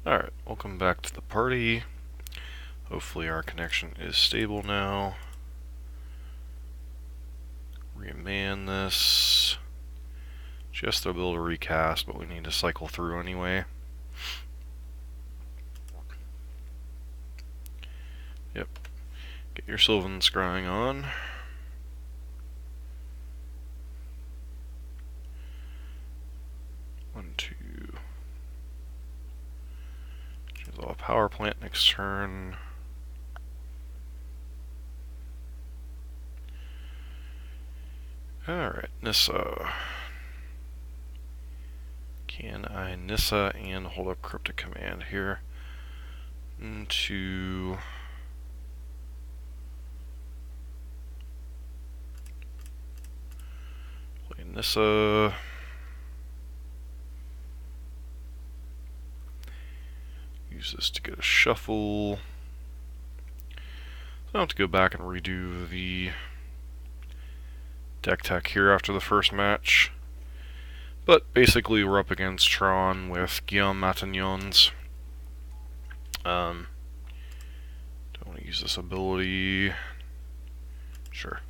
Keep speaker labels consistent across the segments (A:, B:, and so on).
A: Alright, welcome back to the party. Hopefully our connection is stable now. Reman this. Just to build a recast, but we need to cycle through anyway. Yep. Get your Sylvan Scrying on. One, two. Choose a power plant next turn. Alright, Nissa. Can I Nissa and hold up Cryptic Command here? Into play Nissa. Use this to get a shuffle. So I don't have to go back and redo the deck tech here after the first match. But basically we're up against Tron with Guillaume Matagnons. Don't want to use this ability. Sure.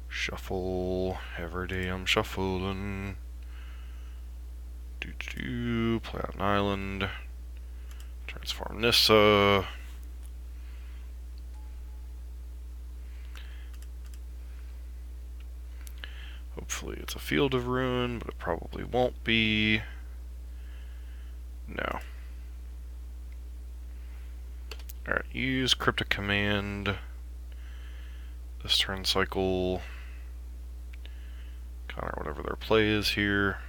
A: Shuffle. Every day I'm shuffling. Play out an island. Transform Nissa. Hopefully it's a Field of Ruin, but it probably won't be. No. Alright, use Cryptic Command. This turn cycle. Counter whatever their play is here.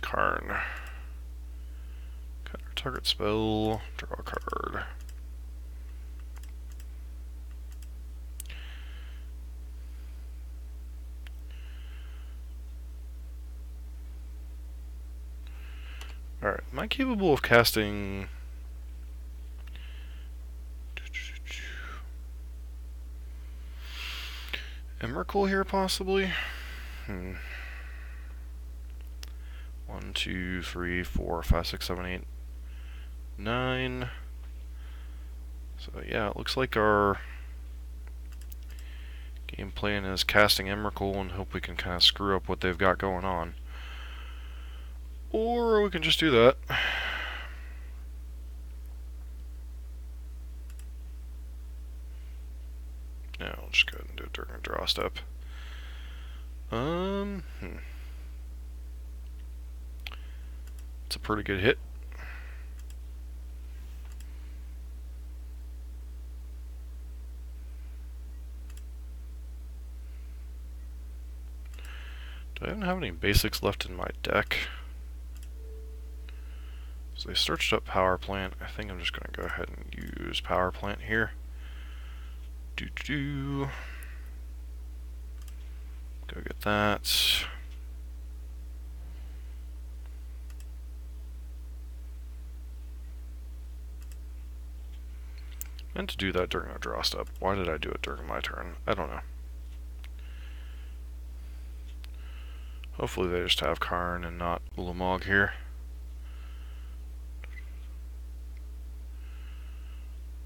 A: Karn. Counter target spell. Draw a card. Alright, am I capable of casting Emrakul here, possibly? 1, 2, 3, 4, 5, 6, 7, 8, 9. So yeah, it looks like our game plan is casting Emrakul and hope we can kind of screw up what they've got going on. Or we can just do that. No, I'll just go ahead and do it during a draw step. It's a pretty good hit. Do I even have any basics left in my deck? So they searched up Power Plant. I think I'm just going to go ahead and use Power Plant here. Go get that. Meant to do that during a draw step. Why did I do it during my turn? I don't know. Hopefully they just have Karn and not Ulamog here.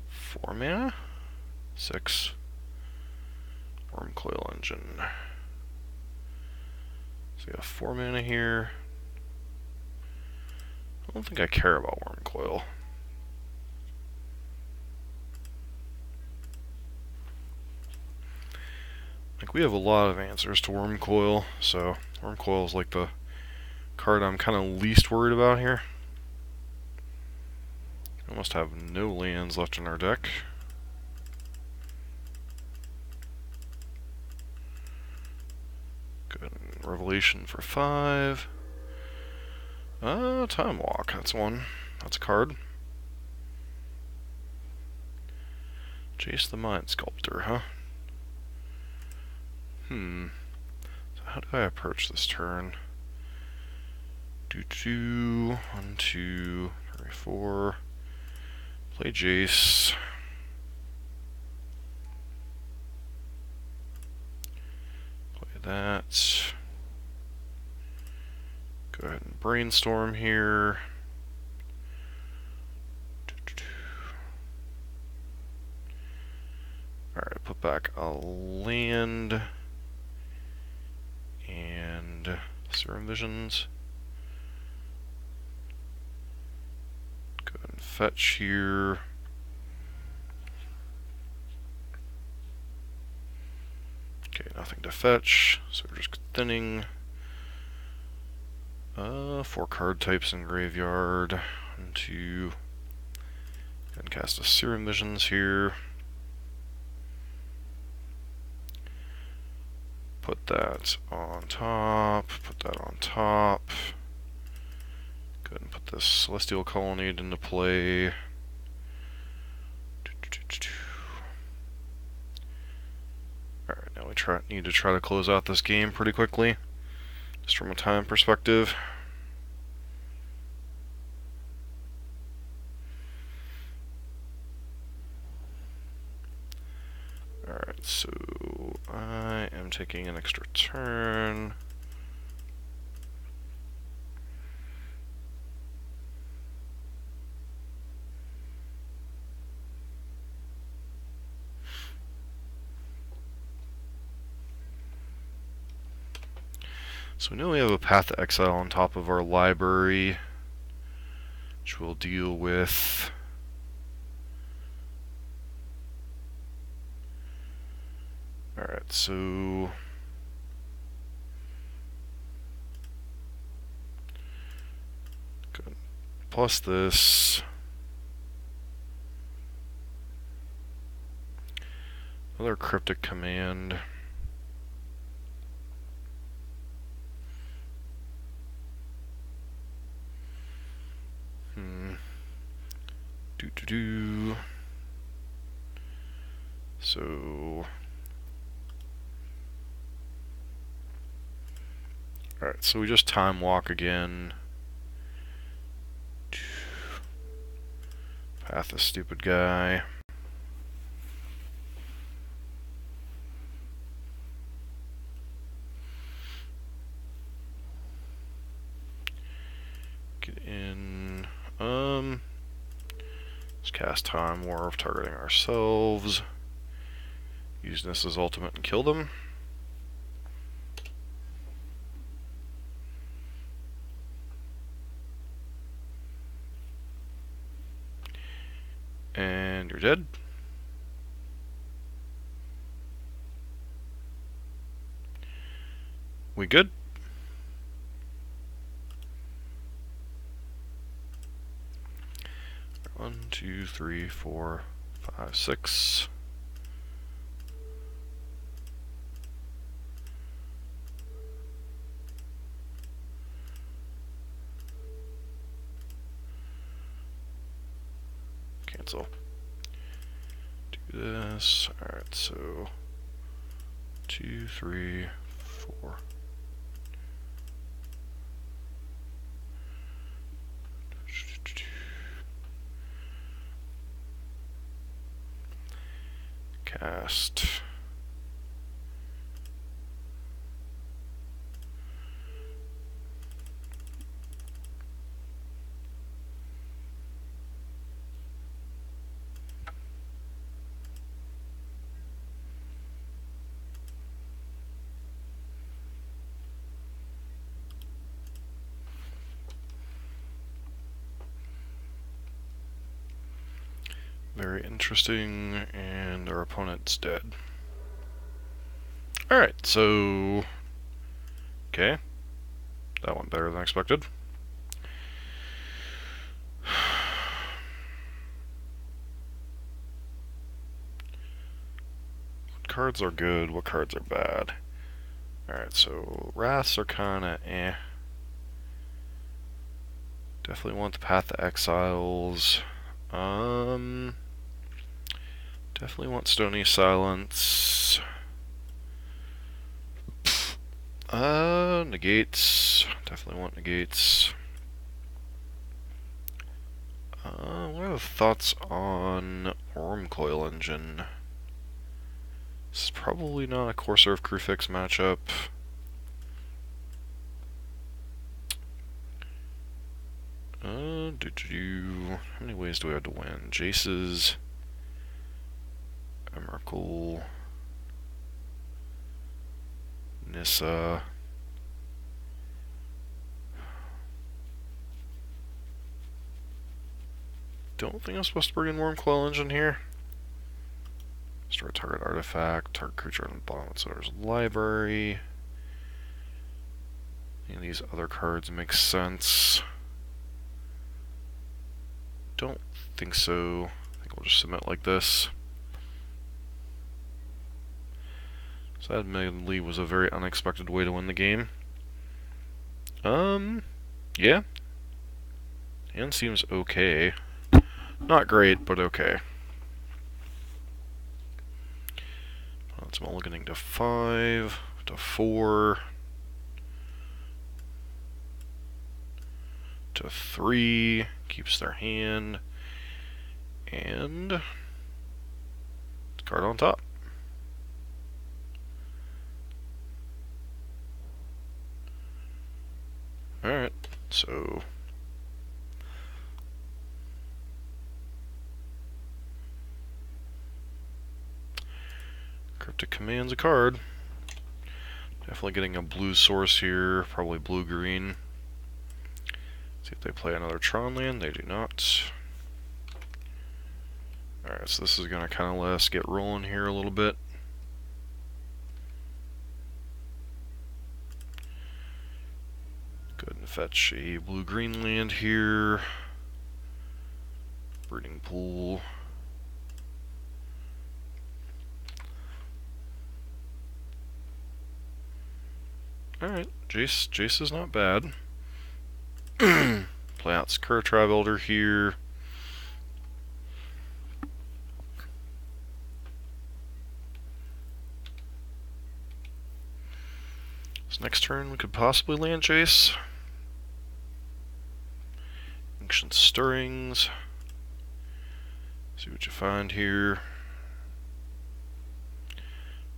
A: Four mana? 6. Wormcoil Engine. So we have 4 mana here. I don't think I care about Wormcoil. Like, we have a lot of answers to Wormcoil, so Wormcoil is like the card I'm kind of least worried about here. We must have no lands left in our deck. Good. Revelation for 5. Time Walk, that's one. That's a card. Jace the Mind Sculptor, huh? So how do I approach this turn? 1, 2, 3, 4. Play Jace. brainstorm here. Alright, put back a land and Serum Visions. Go ahead and fetch here. Okay, nothing to fetch, so we're just thinning. 4 card types in graveyard. 1, 2. And cast a Serum Visions here. Put that on top. Put that on top. Go ahead and put this Celestial Colonnade into play. Alright, now we need to try to close out this game pretty quickly, just from a time perspective. Alright, so I am taking an extra turn. So we know we have a Path to Exile on top of our library, which we'll deal with. Alright, so good. Plus this. Another Cryptic Command. So, alright, so we just Time Walk again. Path this stupid guy. Get in. Let's cast Time Warp, targeting ourselves. Use this as ultimate and kill them. And you're dead. We good? One, 2, 3, 4, 5, 6. Cancel. Do this. Alright, so 2, 3, 4. Cast. Very interesting, and our opponent's dead. Alright, so... okay. That went better than expected. What cards are good, what cards are bad? Alright, so Wraths are kinda eh. Definitely want the Path to Exiles. Definitely want Stony Silence. Negates. Definitely want negates. What are the thoughts on Wormcoil Engine? This is probably not a Corsair of Crufix matchup. How many ways do we have to win? Jace's... Emrakul... Nissa... Don't think I'm supposed to bring in Wormcoil Engine here. Restore target artifact, target creature on the bottom of its owner's library. Any of these other cards make sense. Don't think so. I think we'll just submit like this. So that admittedly was a very unexpected way to win the game. Yeah. Hand seems okay. Not great, but okay. It's mulliganing to 5, to 4, to 3, keeps their hand, and card on top. Alright, so Cryptic Command's a card. Definitely getting a blue source here, probably blue-green. See if they play another Tron land. They do not. Alright, so this is going to kind of let us get rolling here a little bit. Go ahead and fetch a blue-green land here. Breeding Pool. Alright, Jace is not bad. Play out Sakura Tribe Elder here. So next turn we could possibly land Jace. Ancient Stirrings. See what you find here.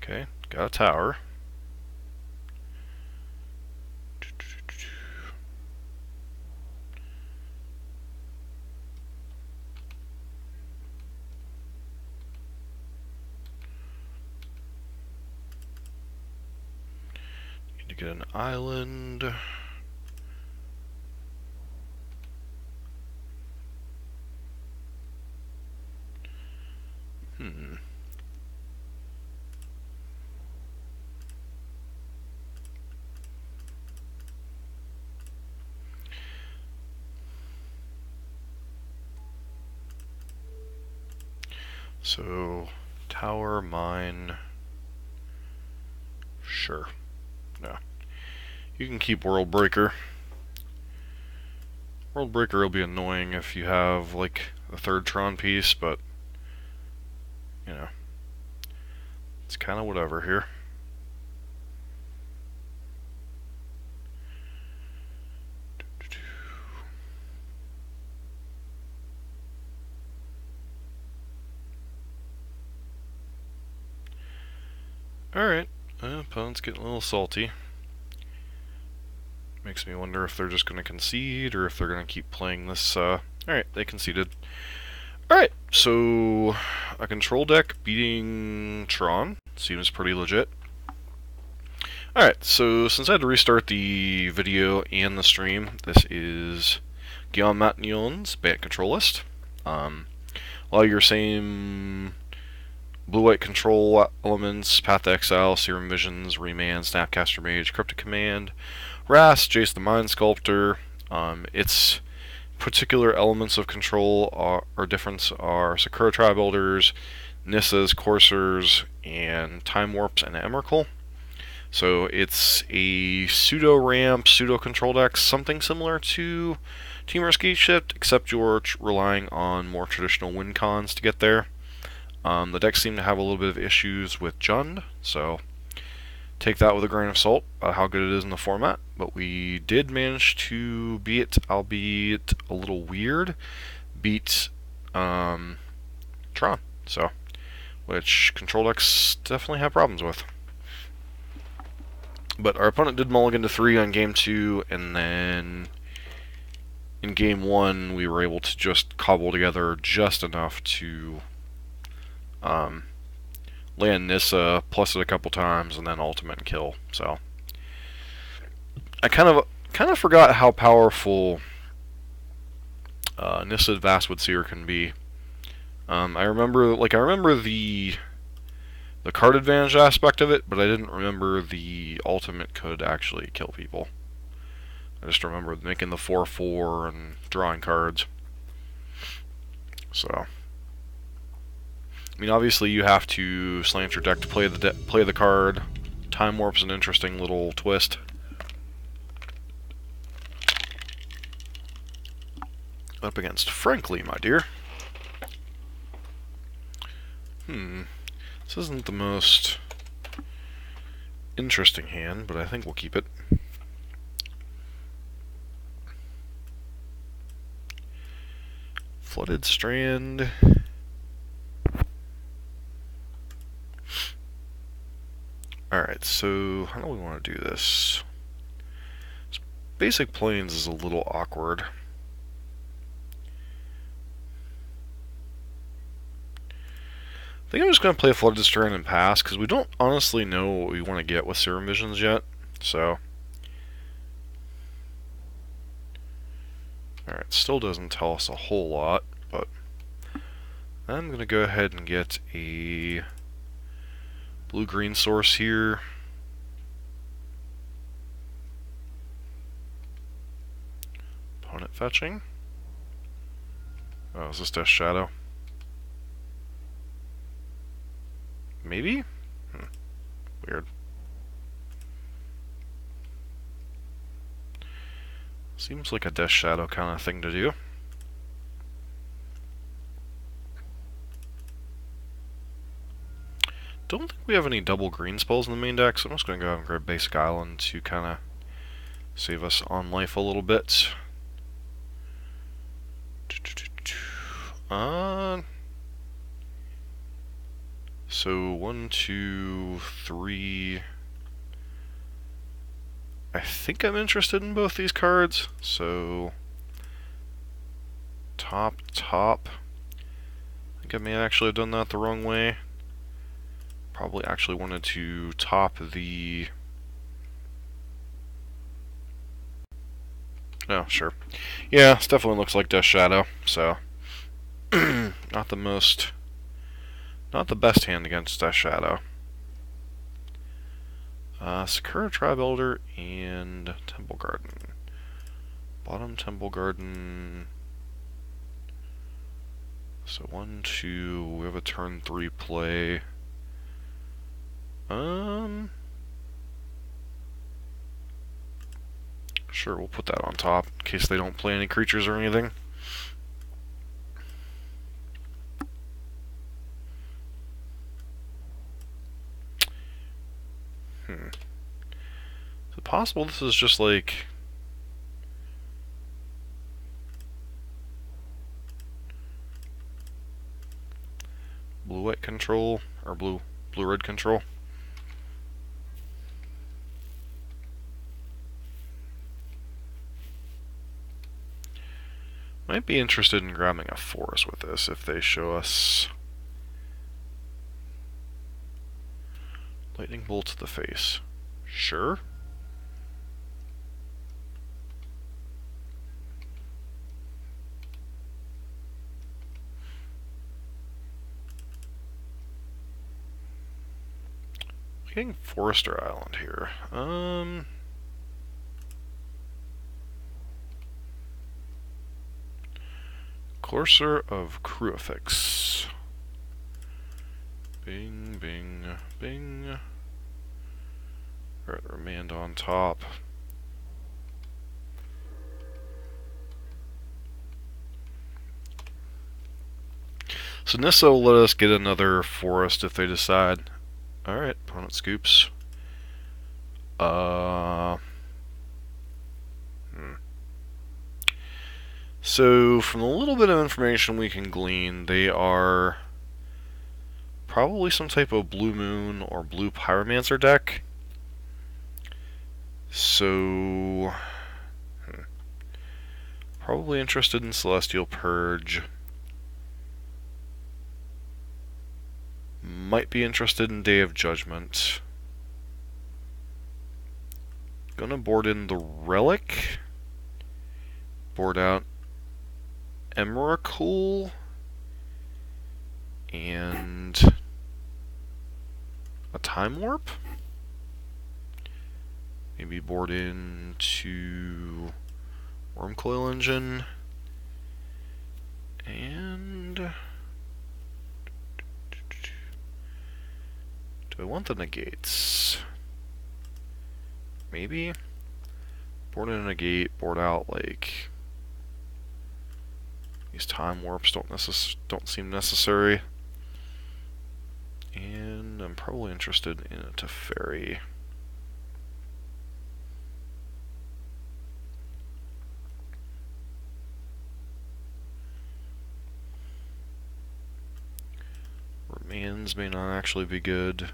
A: Okay, got a tower. Get an island. So, tower, mine. Sure. No. You can keep World Breaker. World Breaker will be annoying if you have, like, a third Tron piece, but, you know, it's kind of whatever here. Alright, opponent's getting a little salty. Makes me wonder if they're just going to concede or if they're going to keep playing this. Alright, they conceded. Alright, so a control deck beating Tron seems pretty legit. Alright, so since I had to restart the video and the stream, this is Guillaume Matignon's Bant control list. A lot of your same blue-white control elements: Path to Exile, Serum Visions, Remand, Snapcaster Mage, Cryptic Command, Rast, Jace the Mind Sculptor. Its particular elements of control or difference are Sakura Tribe Elders, Nissas, Coursers, and Time Warps and Emrakul. So it's a pseudo-ramp, pseudo-control deck, something similar to Team Ski Shift, except you're relying on more traditional win cons to get there. The deck seemed to have a little bit of issues with Jund, so take that with a grain of salt about how good it is in the format. But we did manage to beat, albeit a little weird, Tron. So, which control decks definitely have problems with. But our opponent did mulligan to 3 on game 2, and then in game 1 we were able to just cobble together just enough to land Nissa, plus it a couple times, and then ultimate and kill. So I kind of forgot how powerful Nissa Vastwood Seer can be. I remember the card advantage aspect of it, but I didn't remember the ultimate could actually kill people. I just remember making the 4/4 and drawing cards. So, I mean, obviously you have to slant your deck to play the card. Time Warp's an interesting little twist. Up against Frankly, my dear. This isn't the most interesting hand, but I think we'll keep it. Flooded Strand. Alright, so how do we want to do this? Basic Plains is a little awkward. I think I'm just going to play Flooded Strand and pass, because we don't honestly know what we want to get with Serum Visions yet, so... Alright, still doesn't tell us a whole lot, but... I'm going to go ahead and get a blue-green source here. Opponent fetching. Oh, is this Death Shadow? Maybe? Weird. Seems like a Death Shadow kind of thing to do. Don't think we have any double green spells in the main deck, so I'm just going to go and grab Basic Island to kind of save us on life a little bit. So 1, 2, 3. I think I'm interested in both these cards. So top. I think I may actually have done that the wrong way. Probably actually wanted to top the... Oh, sure. Yeah, this definitely looks like Death Shadow, so... not the best hand against Death Shadow. Sakura Tribe Elder and Temple Garden. Bottom Temple Garden. So 1, 2, we have a turn 3 play. Sure, we'll put that on top in case they don't play any creatures or anything. Is it possible this is just like... blue-white control? Or blue-red control? Might be interested in grabbing a forest with this if they show us lightning bolt to the face. Sure. Getting Forester Island here. Courser of Crucifix. Bing, bing, bing. Alright, Remand on top. So Nissa will let us get another forest if they decide. Alright, opponent scoops. So, from the little bit of information we can glean, they are probably some type of Blue Moon or Blue Pyromancer deck. So, Probably interested in Celestial Purge. Might be interested in Day of Judgment. Gonna board in the Relic. Board out Emrakul. And a Time Warp. Maybe board into Wormcoil Engine. And do I want the negates? Maybe. Board in a negate, board out like these Time Warps don't seem necessary. And I'm probably interested in a Teferi. Remains may not actually be good.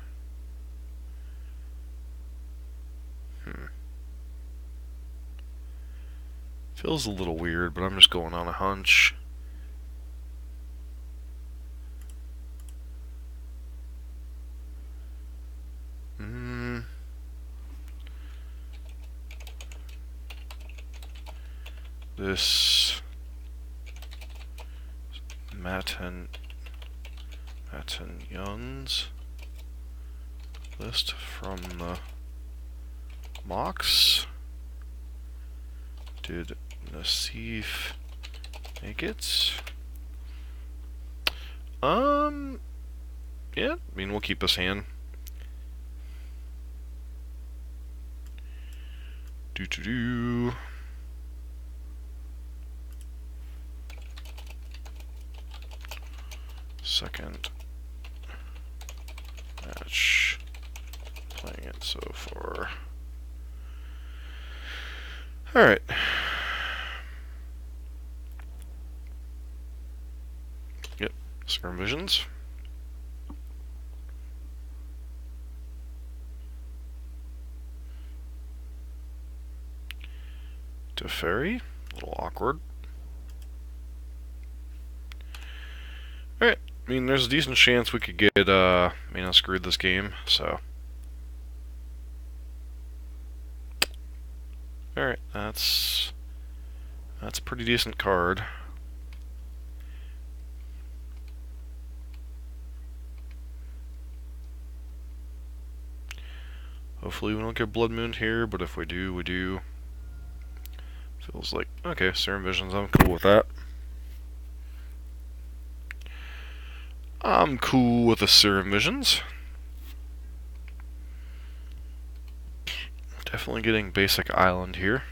A: Feels a little weird, but I'm just going on a hunch. This Matagnons list from the MOCS. Did Nassif make it? Yeah, I mean, we'll keep this hand. Do. Second match playing it so far. Alright. Yep, Serum Visions. Teferi, a little awkward. Alright, I mean, there's a decent chance we could get, mana screwed this game, so. Alright, that's a pretty decent card. Hopefully we don't get Blood Moon here, but if we do, we do. Feels like, okay, Serum Visions, I'm cool with that. I'm cool with the Serum Visions. Definitely getting basic island here.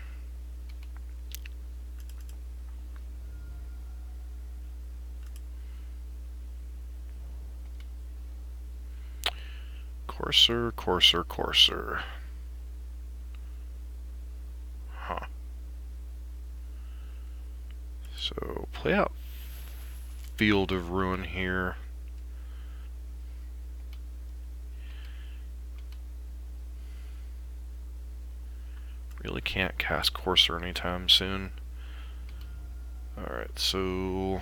A: Courser. Huh. So, play out Field of Ruin here. Really can't cast Courser anytime soon. Alright, so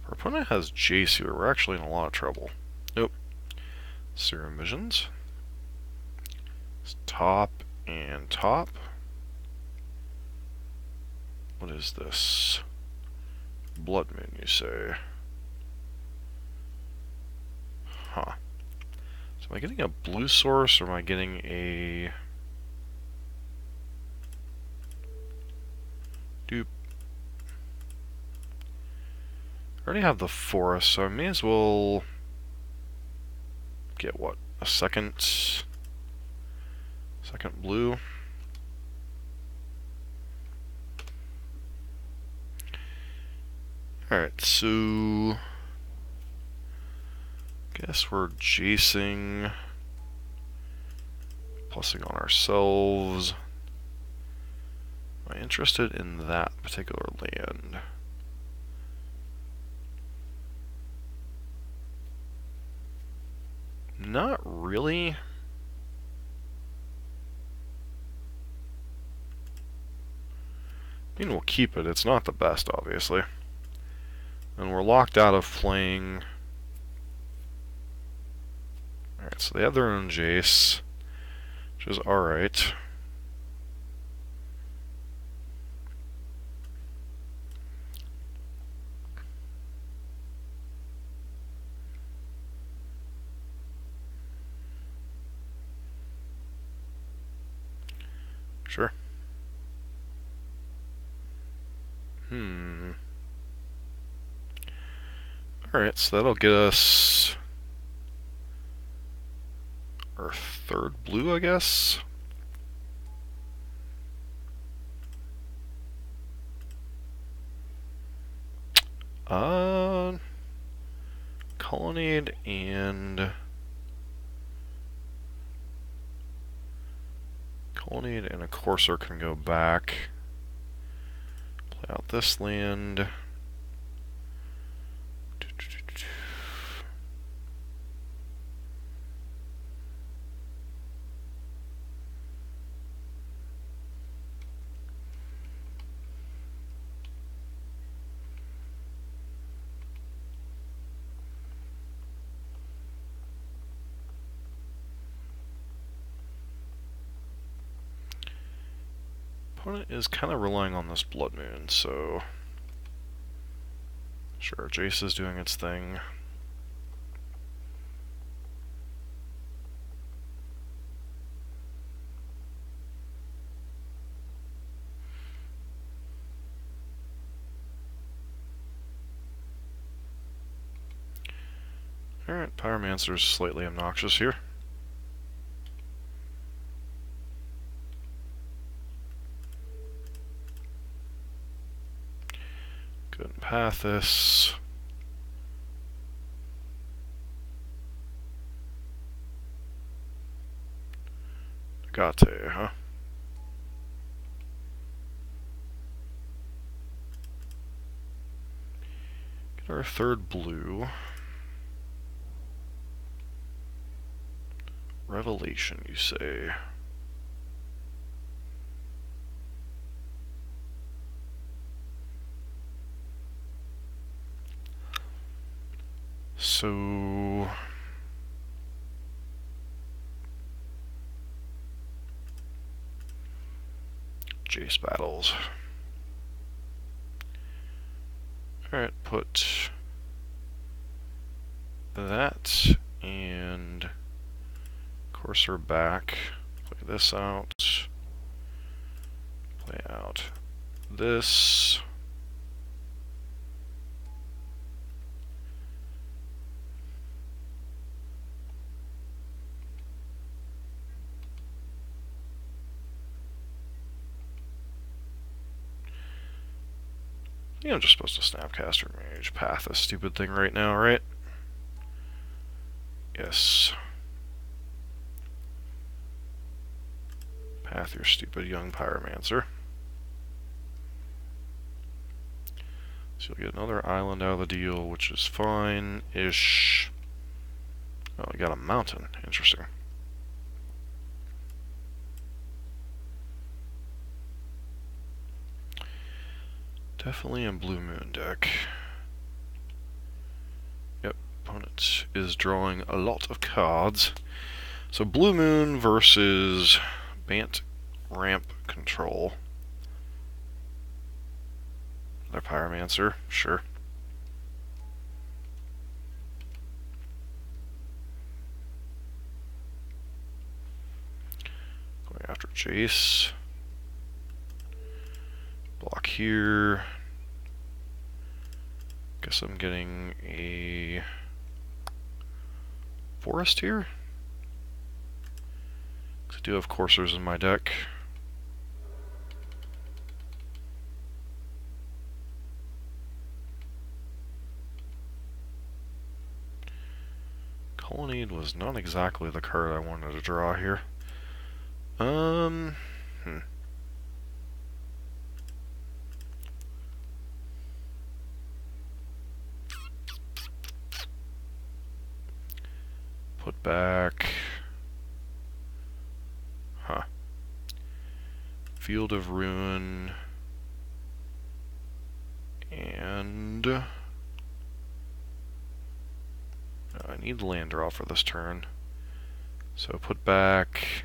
A: our opponent has Jace here. We're actually in a lot of trouble. Nope. Serum Visions. It's top and top. What is this? Blood Moon, you say? Huh. So am I getting a blue source, or am I getting a... Dupe. I already have the forest, so I may as well get, what, a second blue? Alright, so guess we're Jacing, plussing on ourselves. Am I interested in that particular land? Not really. I mean, we'll keep it. It's not the best, obviously. And we're locked out of playing... Alright, so they have their own Jace, which is alright. Sure. Alright, so that'll get us our third blue, I guess. Colonnade and... Colonnade and a Courser can go back. Play out this land. Opponent is kind of relying on this Blood Moon, so... Sure, Jace is doing its thing. Alright, Pyromancer's slightly obnoxious here. Good and path this. Agate, huh? Get our third blue. Revelation, you say? So... Jace battles. Alright, put that and Courser back. Play this out. Play out this. I think I'm just supposed to Snapcaster Mage path this stupid thing right now, right? Yes. Path your stupid young Pyromancer. So you'll get another island out of the deal, which is fine-ish. Oh, we got a mountain. Interesting. Definitely a Blue Moon deck. Yep, opponent is drawing a lot of cards. So Blue Moon versus Bant ramp control. Another Pyromancer, sure. Going after Jace. Block here. Guess I'm getting a forest here. I do have coursers in my deck. Colonnade was not exactly the card I wanted to draw here. Put back. Huh. Field of Ruin. And I need land draw for this turn. So put back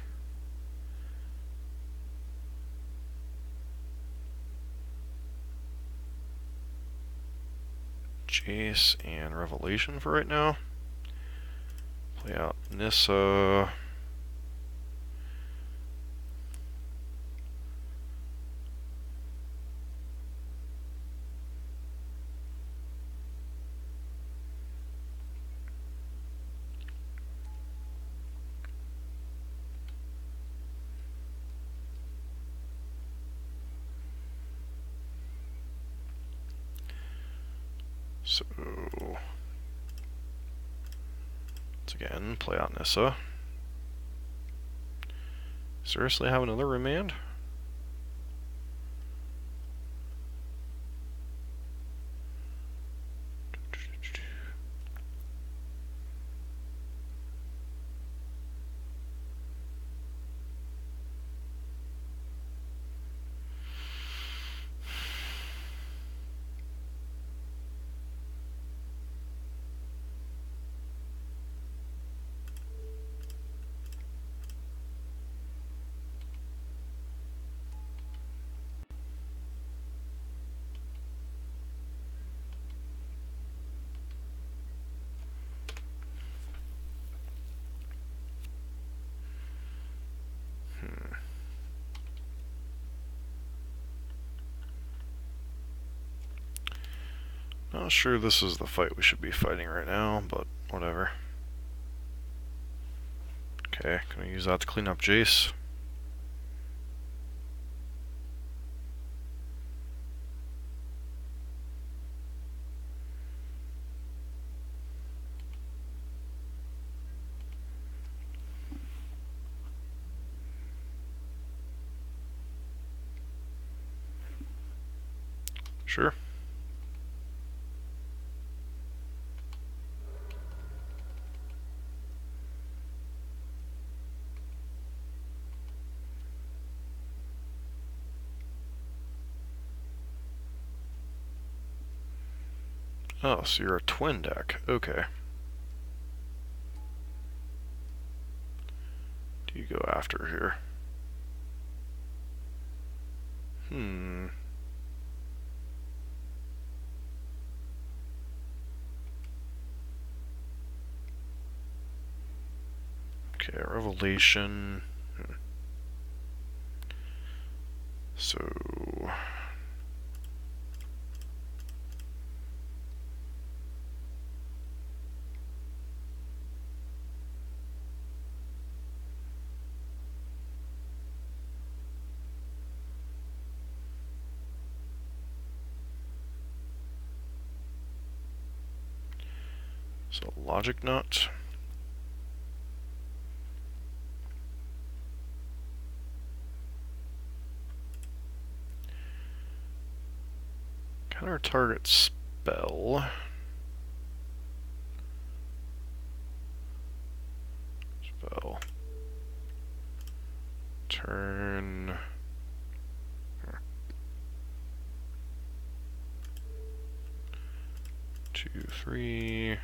A: Jace and Revelation for right now. Play out Nissa. So, once again, play out Nissa. Seriously have another remand? Not sure this is the fight we should be fighting right now, but whatever. Okay, gonna use that to clean up Jace. Sure. Oh, so you're a twin deck. Okay. Do you go after here? Okay, Revelation. So... So, Logic Nut. Counter target spell. Spell. Turn. 2, 3.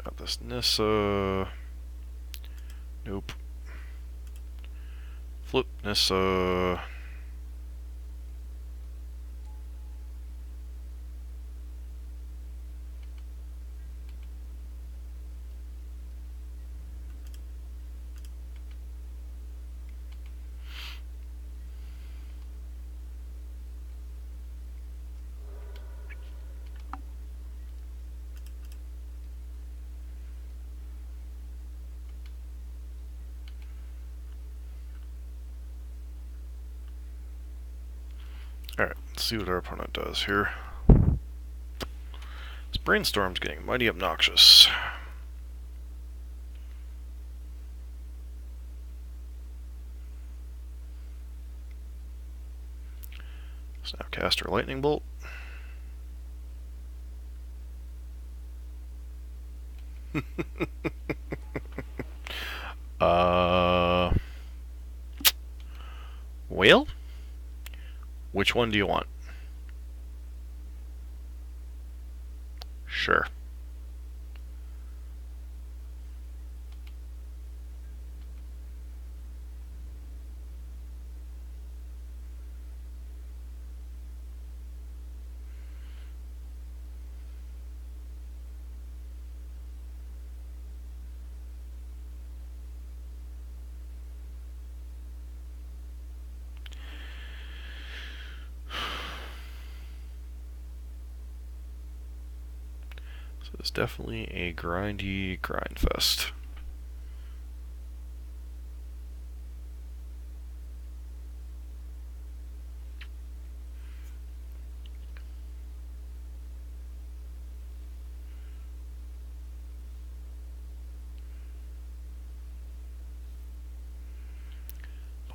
A: Got this Nissa. Nope. Flip Nissa. Alright, let's see what our opponent does here. This brainstorm's getting mighty obnoxious. Snapcaster Lightning Bolt. uh... Whale? Which one do you want? Sure. So it's definitely a grindy grind fest.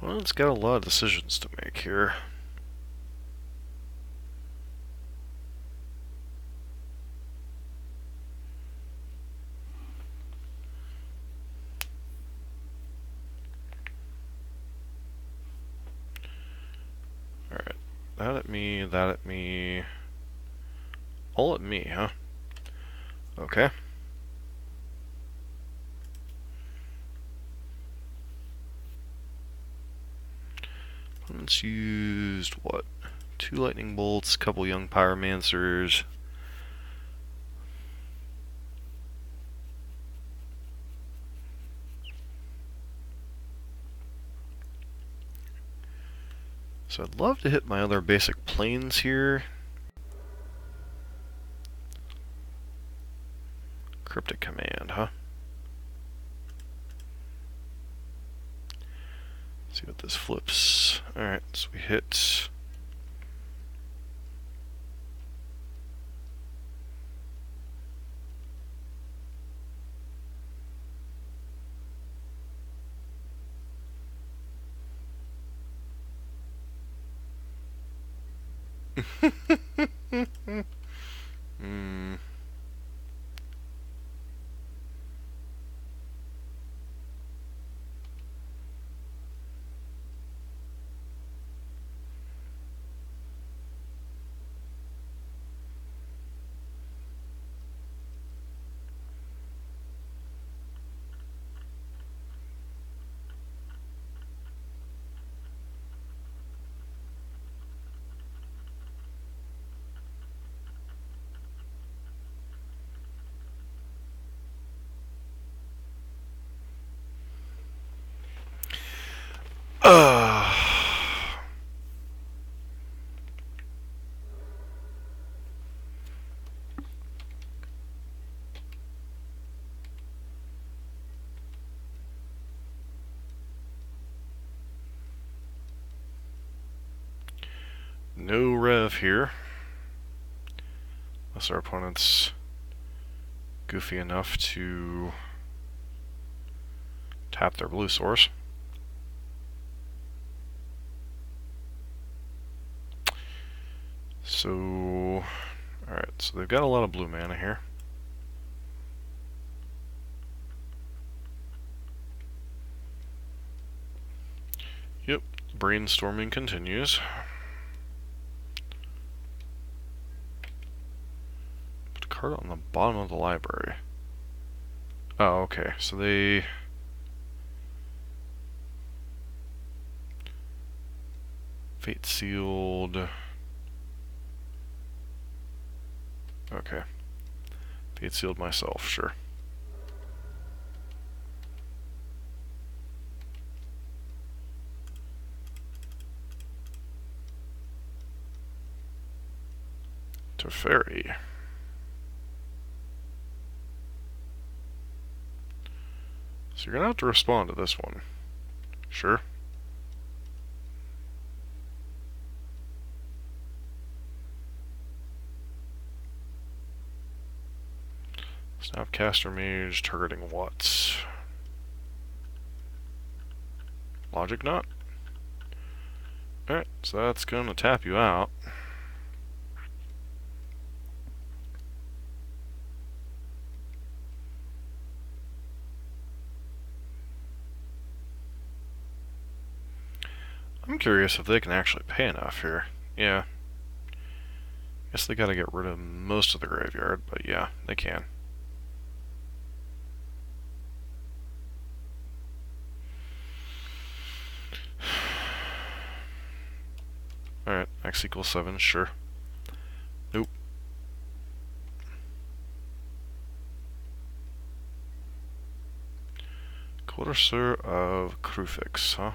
A: Well, it's got a lot of decisions to make here. Alright, that at me, that at me. All at me, huh? Okay. Opponents used, what? 2 lightning bolts, couple young pyromancers. So I'd love to hit my other basic planes here. Cryptic Command, huh? Let's see what this flips. Alright, so we hit... Hmm. No rev here. Unless our opponent's goofy enough to tap their blue source. So, alright, so they've got a lot of blue mana here. Yep, brainstorming continues. Put a card on the bottom of the library. Oh, okay, so they... Fate Sealed... Okay. Fate Sealed myself, sure. Teferi. So you're gonna have to respond to this one. Sure. Snapcaster Mage targeting what? Logic Knot? Alright, so that's gonna tap you out. I'm curious if they can actually pay enough here. Yeah. Guess they gotta get rid of most of the graveyard, but yeah, they can. Alright, x equals 7, sure. Nope. Courser of Krufix, huh?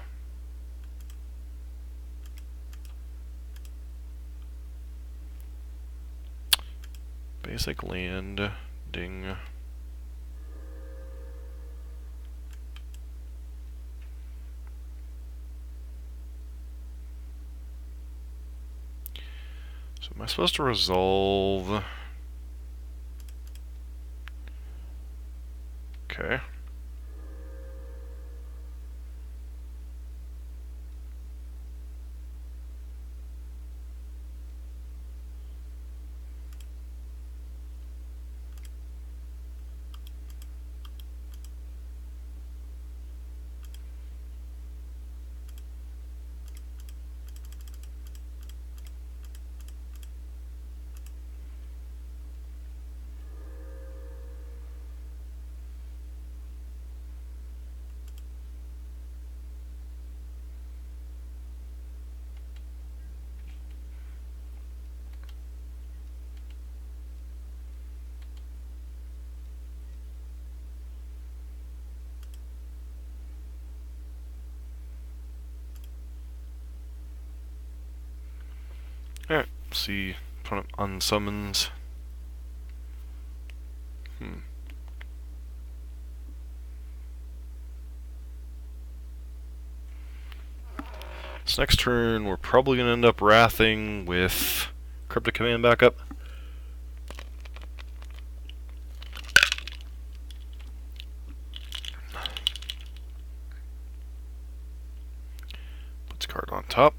A: Basic land, ding. So am I supposed to resolve? Okay. Alright, see, opponent unsummons. This next turn, we're probably going to end up wrathing with Cryptic Command backup. Puts card on top.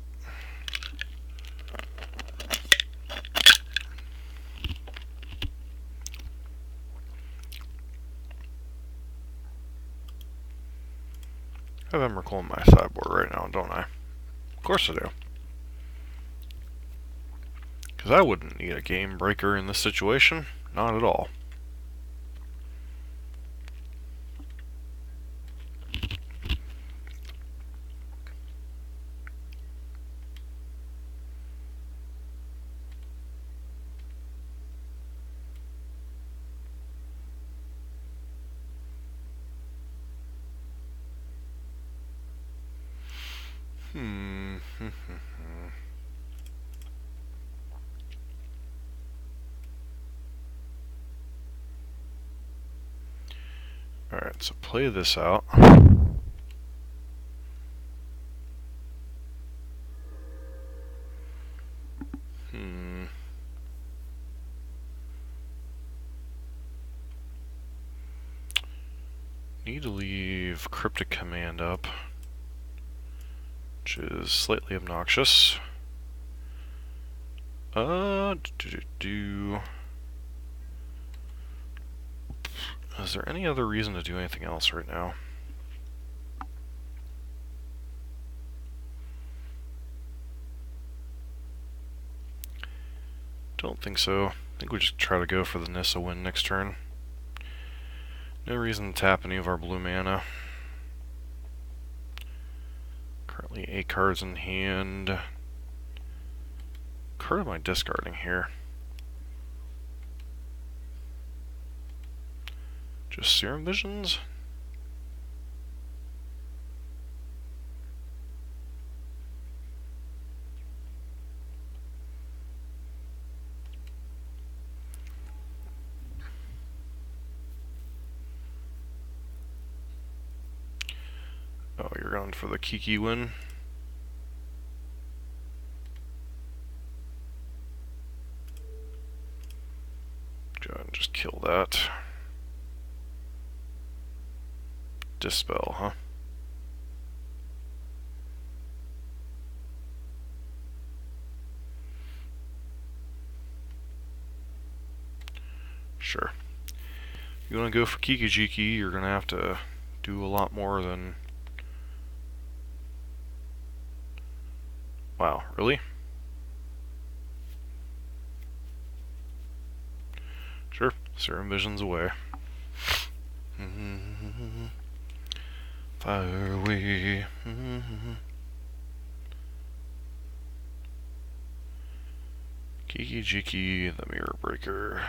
A: I have Emrakul on my sideboard right now, don't I? Of course I do. Because I wouldn't need a game breaker in this situation. Not at all. Alright, so play this out. Need to leave Cryptic Command up, which is slightly obnoxious. Is there any other reason to do anything else right now? Don't think so. I think we just try to go for the Nissa win next turn. No reason to tap any of our blue mana. Currently 8 cards in hand. Card am I discarding here? Just Serum Visions? Oh, you're going for the Kiki win? Go ahead and just kill that. Dispel, huh? Sure. If you want to go for Kiki Jiki, you're going to have to do a lot more than Wow, really? Sure, Serum Vision's away. Fire away. Kiki, the Mirror Breaker.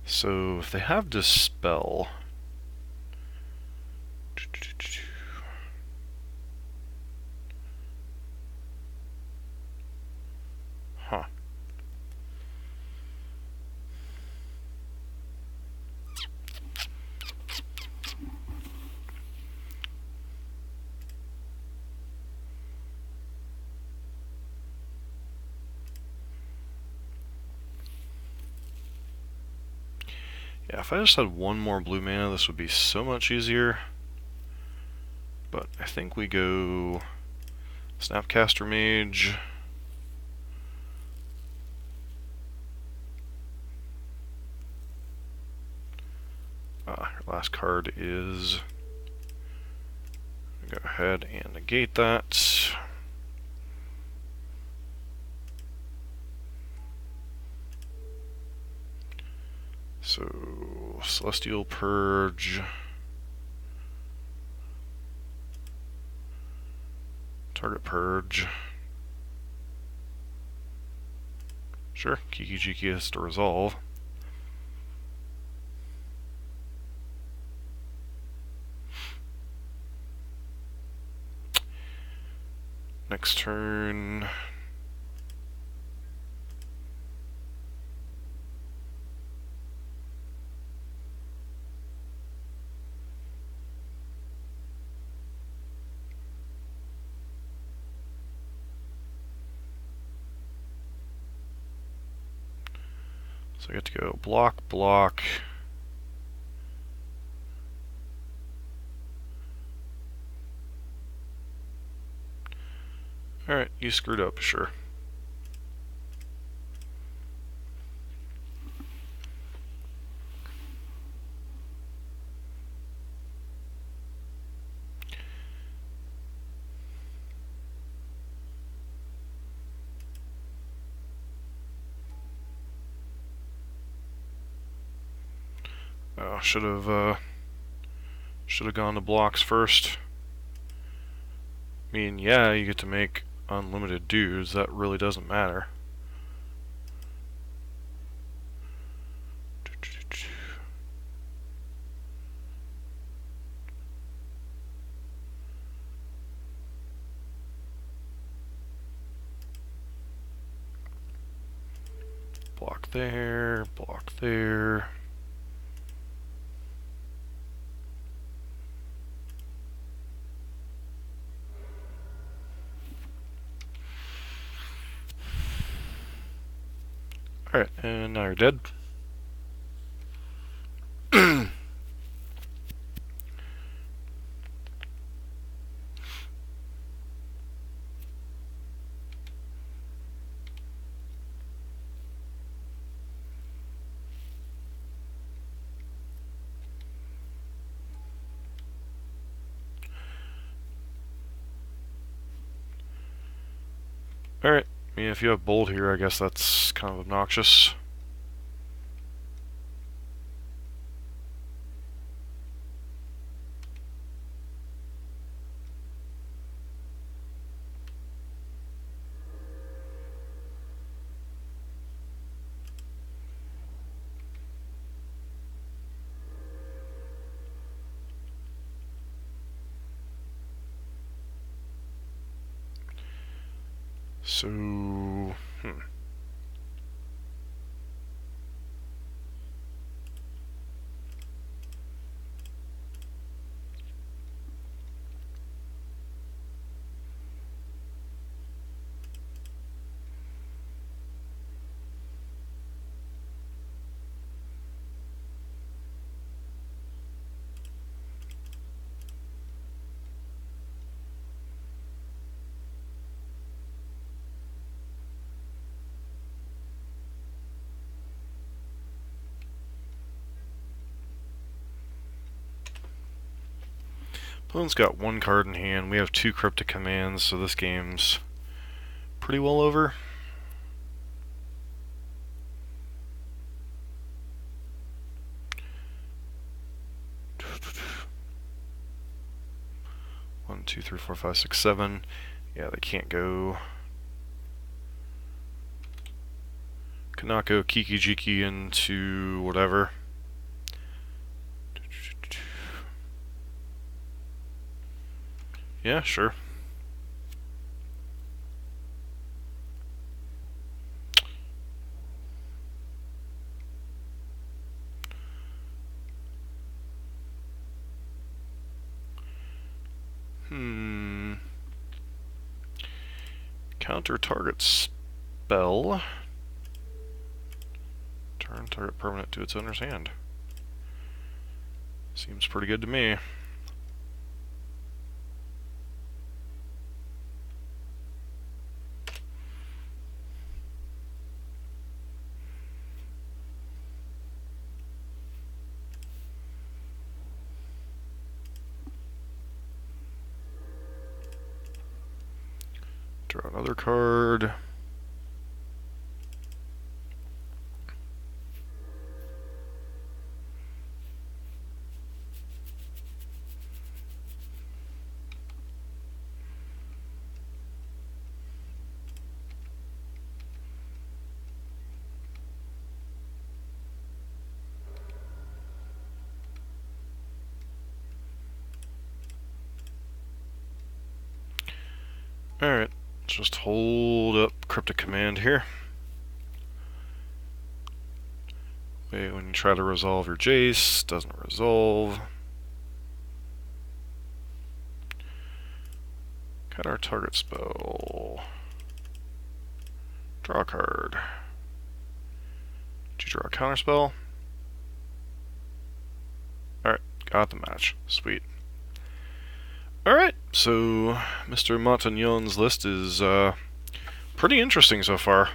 A: So, if they have Dispel... Huh. Yeah, if I just had one more blue mana, this would be so much easier. But I think we go Snapcaster Mage. Our last card is... Go ahead and negate that. So, Celestial Purge. Target Purge. Sure, Kiki has to resolve. Next turn... So I get to go block, block. Alright, you screwed up, sure. Should have gone to blocks first. I mean, yeah, you get to make unlimited dudes. That really doesn't matter. Block there, block there. Alright, and now you're dead. Alright, I mean, if you have bold here, I guess that's kind of obnoxious. So, Opponent's got one card in hand. We have 2 cryptic commands, so this game's pretty well over. One, two, three, four, five, six, seven. Yeah, they can't go. Cannot go Kiki Jiki into whatever. Yeah, sure. Counter target spell. Turn target permanent to its owner's hand. Seems pretty good to me. Draw another card. Alright, let's just hold up Cryptic Command here. Wait, when you try to resolve your Jace, doesn't resolve. Cut our target spell. Draw a card. Did you draw a counterspell? Alright, got the match. Sweet. Alright, so Mr. Montagnon's list is pretty interesting so far.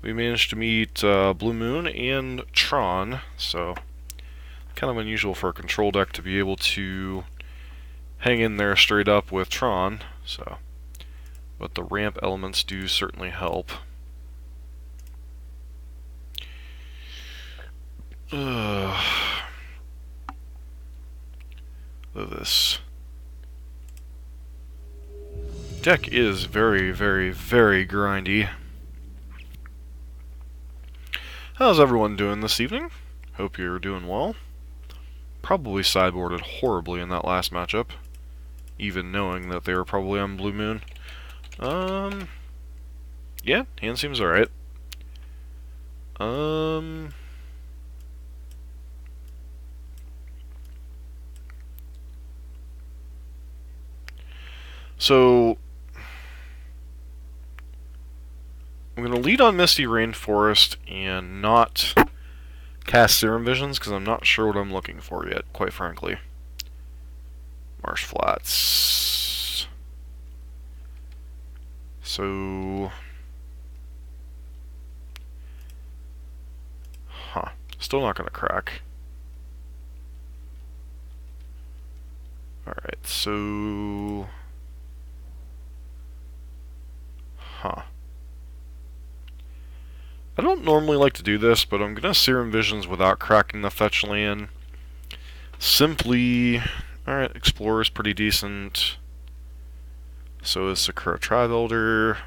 A: We managed to meet Blue Moon and Tron, so kind of unusual for a control deck to be able to hang in there straight up with Tron, so but the ramp elements do certainly help. This deck is very, very, very grindy. How's everyone doing this evening? Hope you're doing well. Probably sideboarded horribly in that last matchup, even knowing that they were probably on Blue Moon. Yeah, hand seems alright. So I'm going to lead on Misty Rainforest and not cast Serum Visions because I'm not sure what I'm looking for yet, quite frankly. Marsh Flats. So... Still not going to crack. Alright, so... I don't normally like to do this, but I'm going to Serum Visions without cracking the fetch land. Simply... Alright, Explorer's pretty decent. So is Sakura Tribe Elder.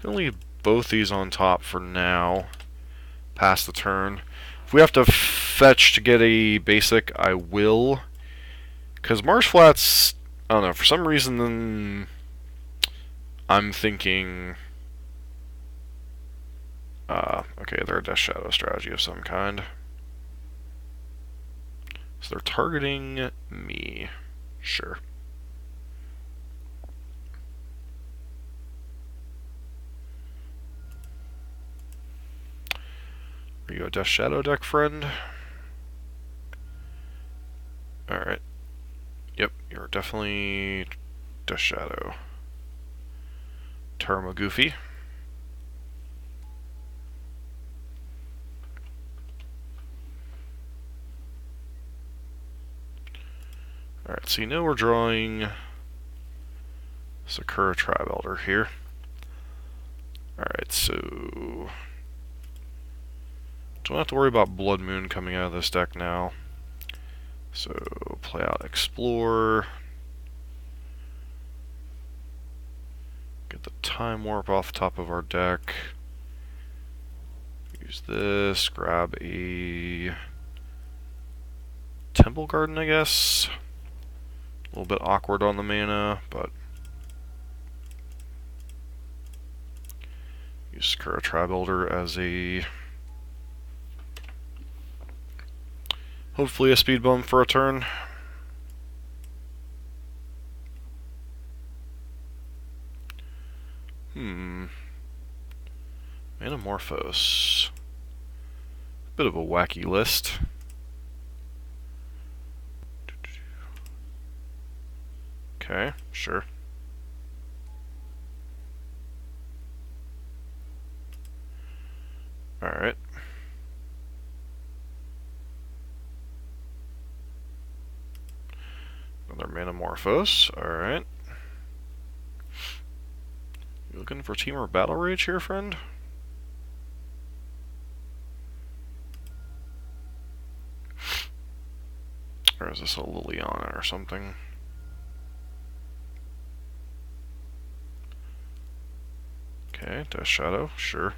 A: I'm going to leave both these on top for now. Past the turn. If we have to fetch to get a basic, I will. Because Marsh Flats... I don't know, for some reason I'm thinking... okay, they're a Death Shadow strategy of some kind. So they're targeting me. Sure. Are you a Death Shadow deck, friend? Alright. Yep, you're definitely Death Shadow. Terma Goofy. Alright, so you know we're drawing Sakura Tribe Elder here. Alright, so don't have to worry about Blood Moon coming out of this deck now. So play out Explore. Get the Time Warp off the top of our deck. Use this, grab a Temple Garden, I guess. A little bit awkward on the mana, but use Sakura Tribe Elder as a hopefully a speed bump for a turn. Manamorphose. Bit of a wacky list. Okay, sure. Alright. Another Manamorphose, alright. You looking for Temur Battle Rage here, friend? Or is this a Liliana or something? Okay, Death Shadow, sure.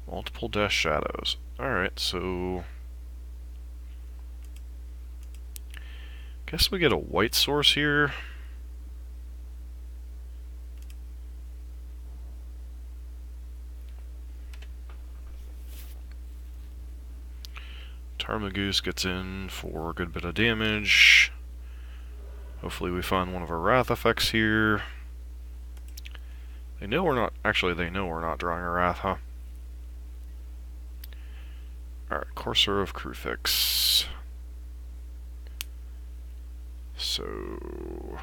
A: Multiple Death Shadows. Alright, so guess we get a white source here. Tarmogoose gets in for a good bit of damage. Hopefully we find one of our Wrath effects here. They know we're not, actually they know we're not drawing a Wrath, huh? Alright, Courser of Crufix. So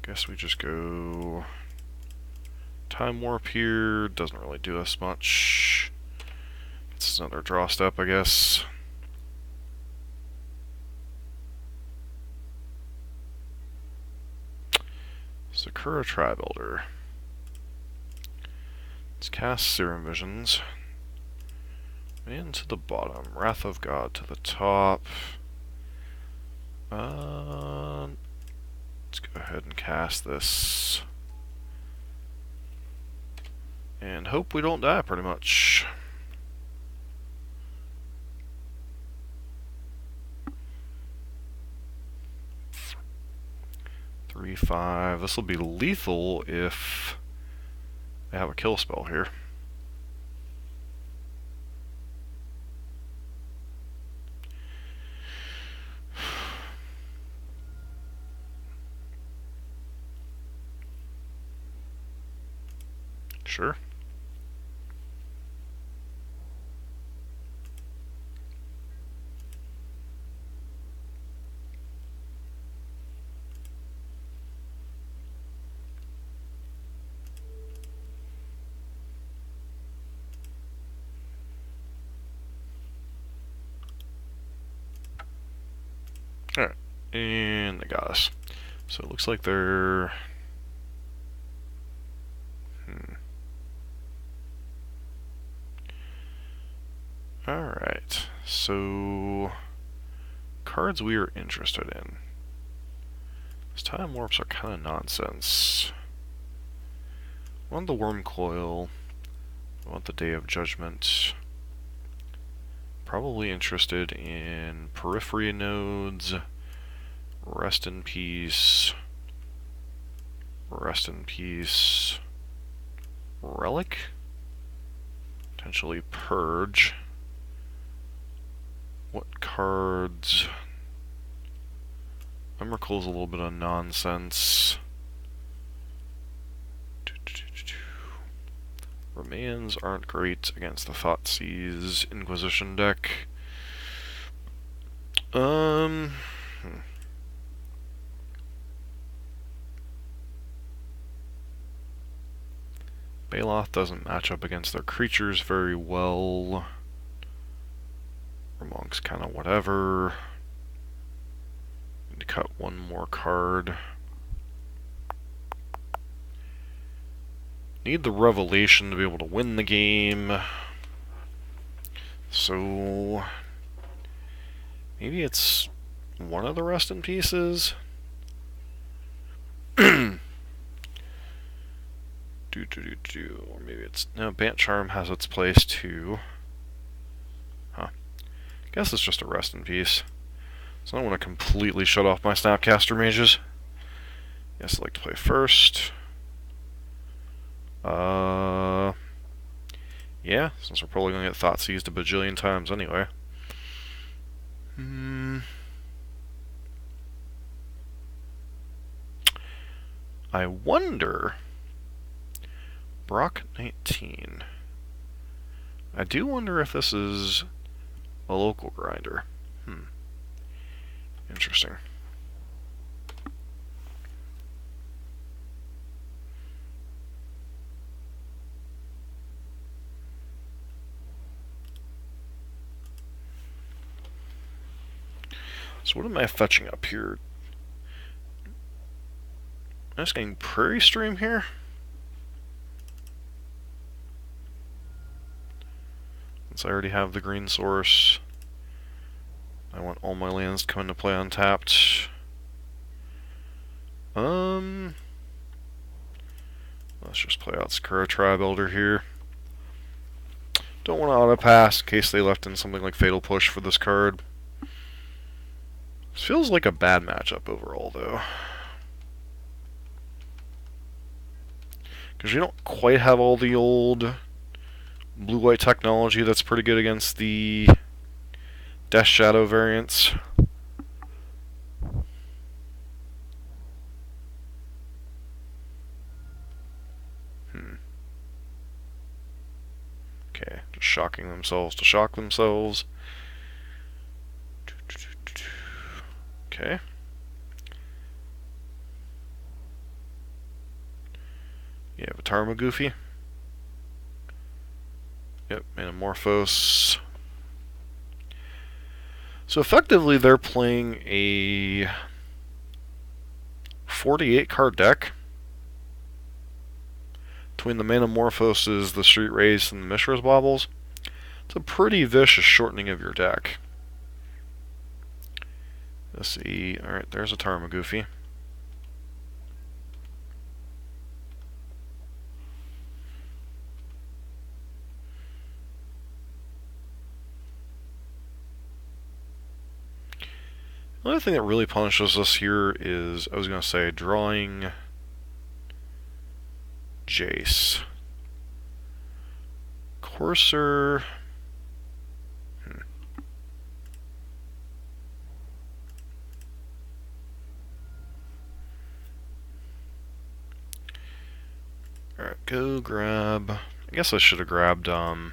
A: guess we just go Time Warp here, doesn't really do us much. It's another draw step, I guess. Sakura Tribe Elder. Let's cast Serum Visions. And to the bottom. Wrath of God to the top. Let's go ahead and cast this. And hope we don't die, pretty much. Three, 5. This will be lethal if I have a kill spell here. Sure. Alright, and they got us. So it looks like they're... Alright, so... cards we are interested in. These Time Warps are kind of nonsense. I want the Worm Coil. I want the Day of Judgment. Probably interested in Periphery Nodes, Rest in Peace, Rest in Peace, Relic, potentially Purge. What cards? Emrakul's a little bit of nonsense. Remains aren't great against the Thoughtseize Inquisition deck. Baloth doesn't match up against their creatures very well. Ramonk's kind of whatever. Need to cut one more card. Need the Revelation to be able to win the game. So maybe it's one of the Rest in Pieces? Or maybe it's... No, Bant Charm has its place too. Huh. Guess it's just a Rest in Peace. So I don't want to completely shut off my Snapcaster Mages. Guess I'd like to play first. Yeah, since we're probably going to get Thought Seized a bajillion times anyway. I wonder... Brock 19. I do wonder if this is a local grinder. Interesting. So what am I fetching up here? I'm just getting Prairie Stream here? Since I already have the green source, I want all my lands to come into play untapped. Let's just play out Sakura Tribe Elder here. Don't want to auto-pass in case they left in something like Fatal Push for this card. This feels like a bad matchup overall, though. Because you don't quite have all the old blue-white technology that's pretty good against the Death Shadow variants. Okay, just shocking themselves to shock themselves. Okay. You have a Tarmogoofy. Yep, Manamorphose. So effectively they're playing a 48 card deck. Between the Manamorphoses, the Street Race, and the Mishra's Baubles. It's a pretty vicious shortening of your deck. Let's see. Alright, there's a Tarmogoofy. The other thing that really punishes us here is, I was going to say, drawing Jace. Courser. Alright, go grab... I guess I should have grabbed, Alright,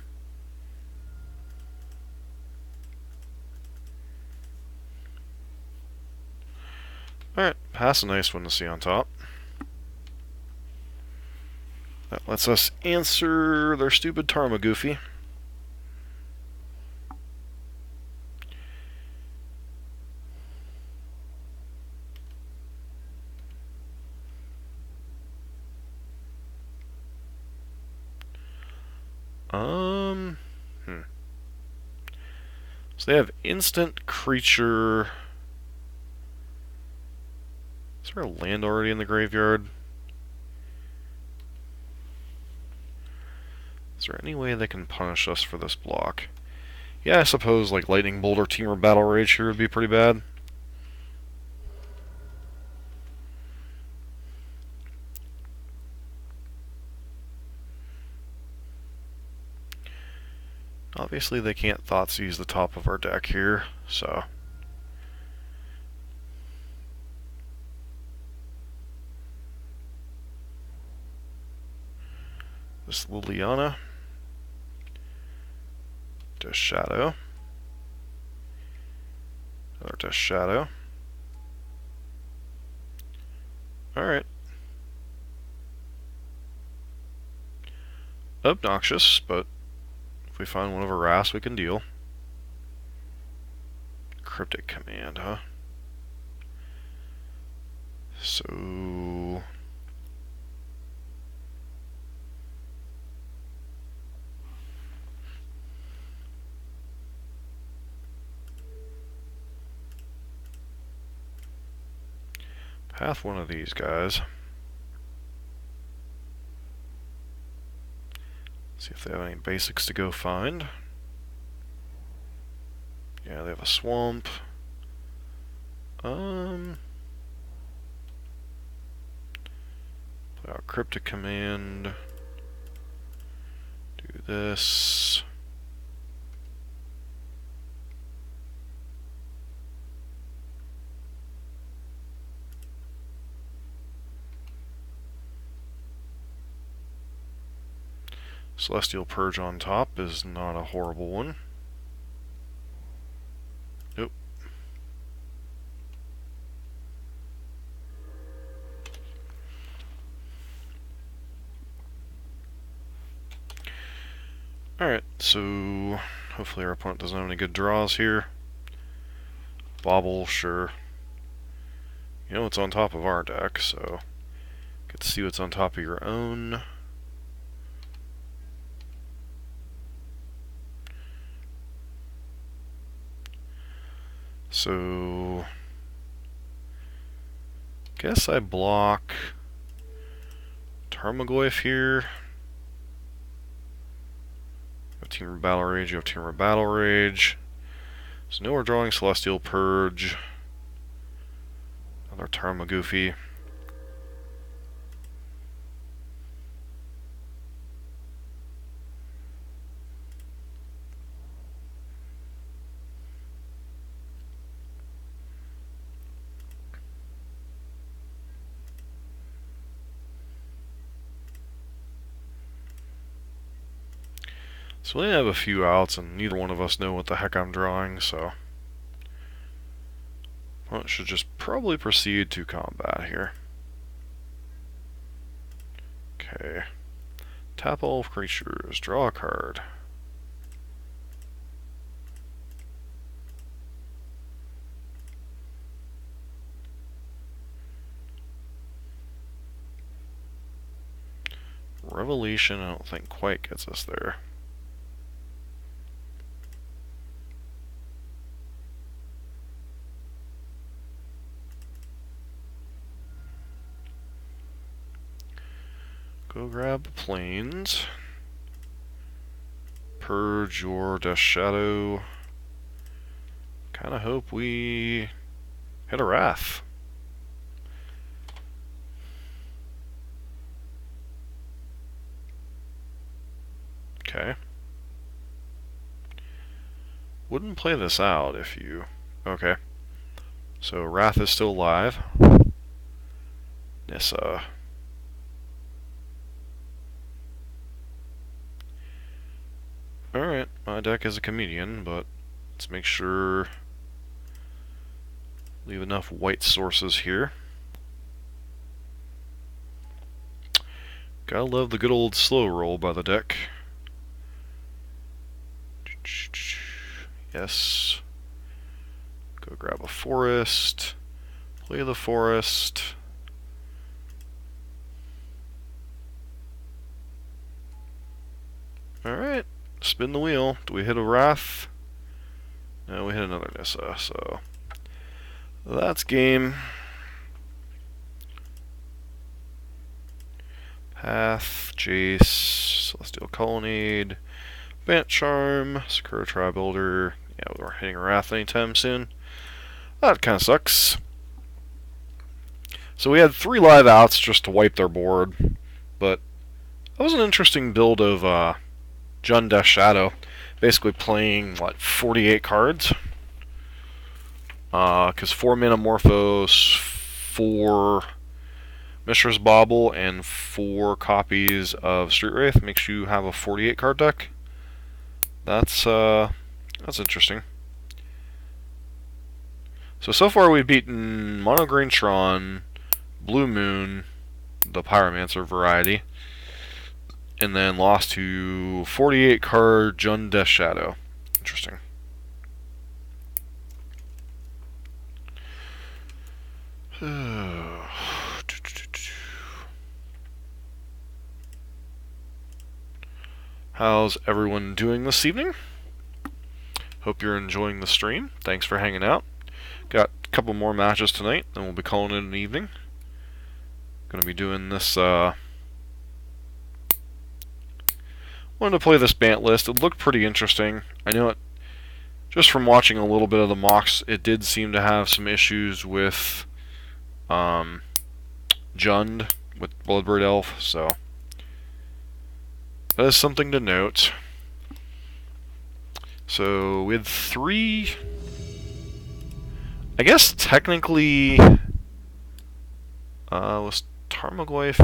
A: pass a nice one to see on top. That lets us answer their stupid Tarmogoofy. So they have instant creature. Is there a land already in the graveyard? Is there any way they can punish us for this block? Yeah, I suppose like Lightning Bolt or Temur Battle Rage here would be pretty bad. Obviously they can't Thoughtseize the top of our deck here, so... This Liliana. Death Shadow. Another Death Shadow. Alright. obnoxious, but if we find one of a Wrath, we can deal. Cryptic Command, huh? So... path one of these guys. See if they have any basics to go find. Yeah, they have a swamp. Play out Cryptic Command. Do this. Celestial Purge on top is not a horrible one. Nope. Alright, so hopefully our opponent doesn't have any good draws here. Bobble, sure. You know what's on top of our deck, so get to see what's on top of your own. So, guess I block Tarmogoyf here. You have Team Battle Rage, you have Team Battle Rage. So now we're drawing Celestial Purge. Another Tarmogoofy. So we have a few outs, and neither one of us know what the heck I'm drawing, so... well, I should just probably proceed to combat here. Okay. Tap all creatures, draw a card. Revelation, I don't think quite gets us there. Go grab planes. Purge your Death Shadow. Kinda hope we hit a Wrath. Okay. Wouldn't play this out if you... okay. So Wrath is still alive. Nissa. Alright, my deck is a comedian, but let's make sure... leave enough white sources here. Gotta love the good old slow roll by the deck. Yes. Go grab a forest. Play the forest. Alright. Spin the wheel. Do we hit a Wrath? No, we hit another Nissa, so... that's game. Path, Jace, Celestial Colonnade, Bant Charm, Sakura Tri-Builder. Yeah, we're hitting a Wrath anytime soon. That kind of sucks. So we had 3 live outs just to wipe their board, but that was an interesting build of Jund Death Shadow. Basically playing, what, 48 cards? Because 4 Metamorphose, 4 Mishra's Bauble, and 4 copies of Street Wraith makes you have a 48 card deck. That's interesting. So far we've beaten Mono Green Tron, Blue Moon, the Pyromancer variety, and then lost to 48 card Jund Death Shadow. Interesting. How's everyone doing this evening? Hope you're enjoying the stream. Thanks for hanging out. Got a couple more matches tonight, then we'll be calling it an evening. Gonna be doing this, wanted to play this Bant list. It looked pretty interesting. I know it, just from watching a little bit of the MOCS, it did seem to have some issues with Jund, with Bloodbird Elf, so that is something to note. So, with 3... I guess technically... was Tarmogoyf...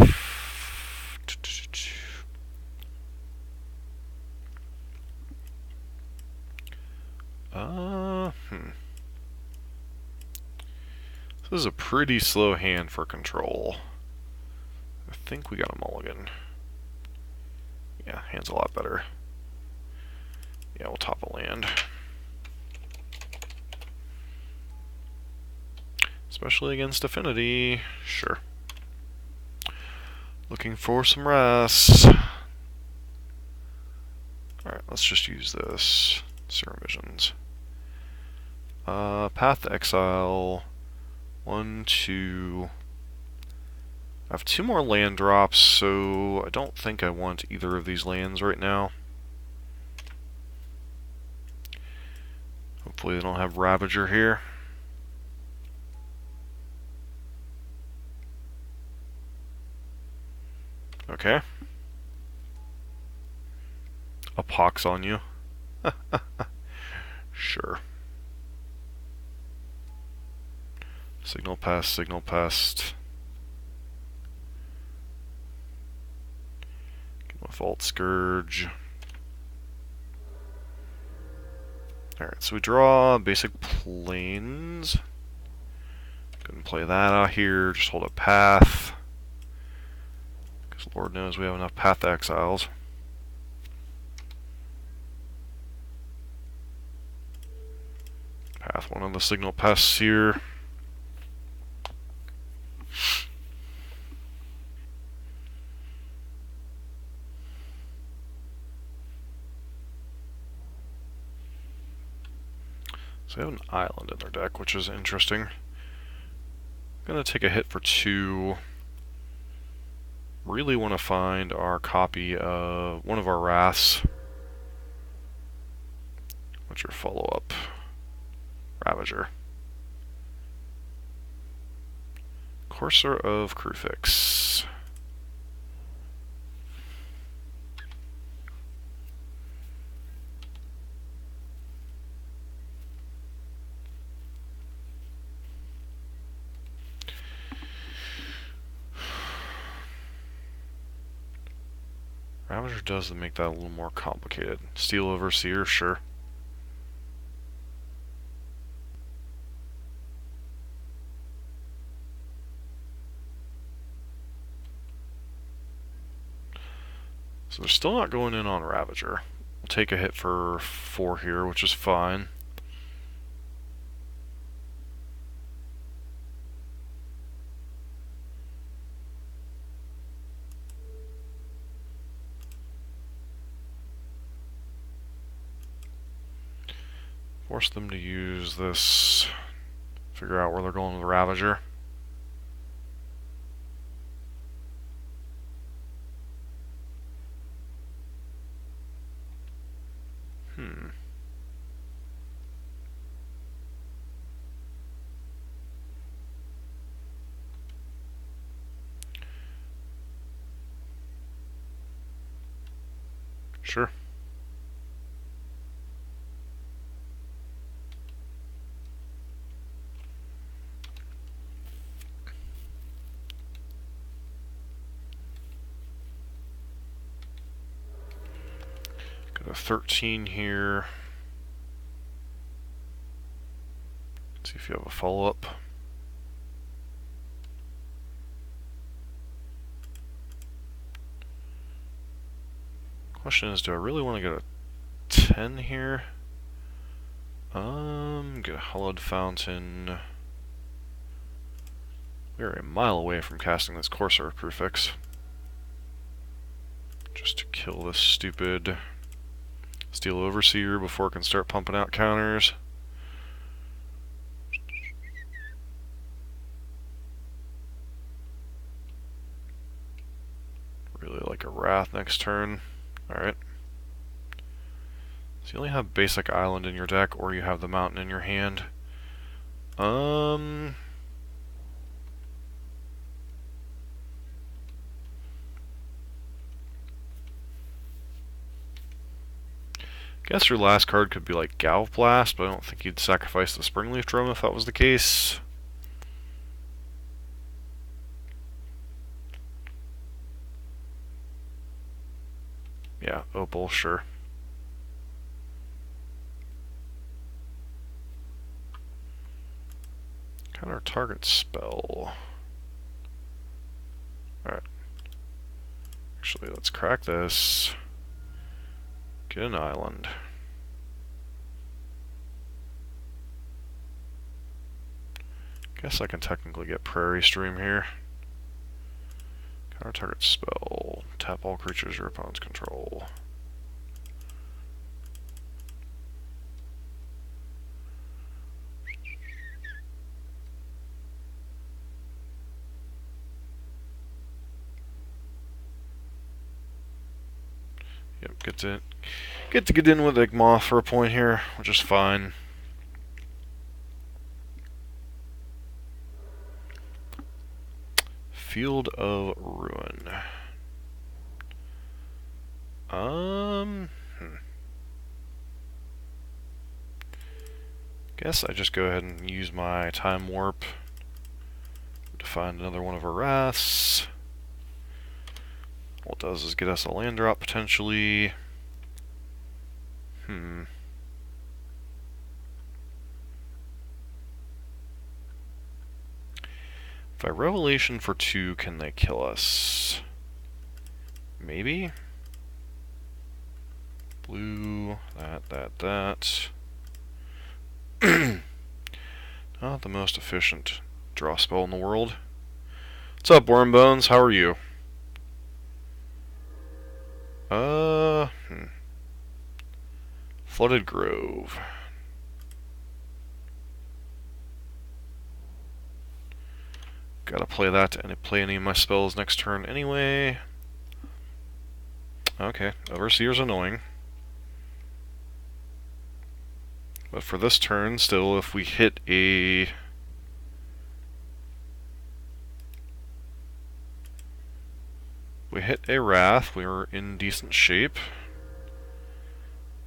A: This is a pretty slow hand for control. I think we got a mulligan. Yeah, hand's a lot better. Yeah, we'll top a land. Especially against Affinity. Sure. Looking for some rest. Alright, let's just use this. Serum Visions. Path to Exile. 1, 2... I have 2 more land drops, so I don't think I want either of these lands right now. Hopefully they don't have Ravager here. Okay. A pox on you. Sure. Signal Pest, Signal Pest. Vault Scourge. Alright, so we draw basic planes. Go and play that out here. Just hold a path. Because Lord knows we have enough path exiles. Path one of the signal pests here. So they have an island in their deck, which is interesting. I'm gonna take a hit for 2. Really want to find our copy of one of our Wraths. What's your follow-up? Ravager. Courser of Crufix. Ravager does make that a little more complicated. Steel Overseer, sure. So they're still not going in on Ravager. We'll take a hit for 4 here, which is fine. Force them to use this, figure out where they're going with Ravager. Sure. Got a 13 here. Let's see if you have a follow-up. Question is, do I really want to get a 10 here? Get a hallowed fountain. We're a mile away from casting this Corsair prefix. Just to kill this stupid Steel Overseer before it can start pumping out counters. Really like a Wrath next turn. Alright. So you only have basic island in your deck, or you have the mountain in your hand. Guess your last card could be like Galv Blast, but I don't think you'd sacrifice the Springleaf Drum if that was the case. Yeah, Opal, sure. Counter target spell. Alright. Actually, let's crack this. Get an island. Guess I can technically get Prairie Stream here. Counter target spell. Tap all creatures your opponents control. Yep, get to get in with Igmoth for a point here, which is fine. Field of Ruin. Guess I just go ahead and use my Time Warp to find another one of our Wraths. What it does is get us a land drop, potentially. If I Revelation for 2, can they kill us? Maybe? Blue, that. Not the most efficient draw spell in the world. What's up, Wormbones? How are you? Flooded Grove. Gotta play that to play any of my spells next turn anyway. Okay, Overseer's annoying. But for this turn, still, if we hit a... Wrath, we were in decent shape.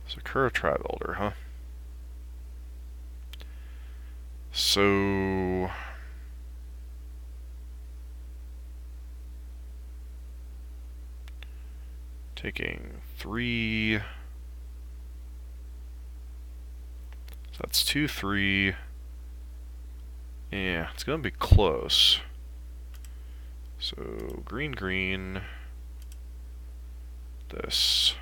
A: Sakura Tribe Elder, huh? So... taking 3... So that's 2, 3... Yeah, it's gonna be close. So, green... this...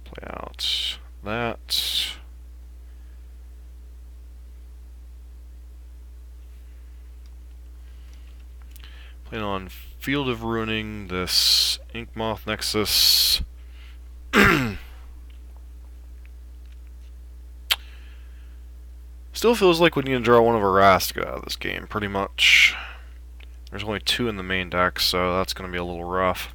A: play out that. Plan on Field of Ruining this Inkmoth Nexus. Still feels like we need to draw one of our Wraths to get out of this game, pretty much. There's only 2 in the main deck, so that's going to be a little rough.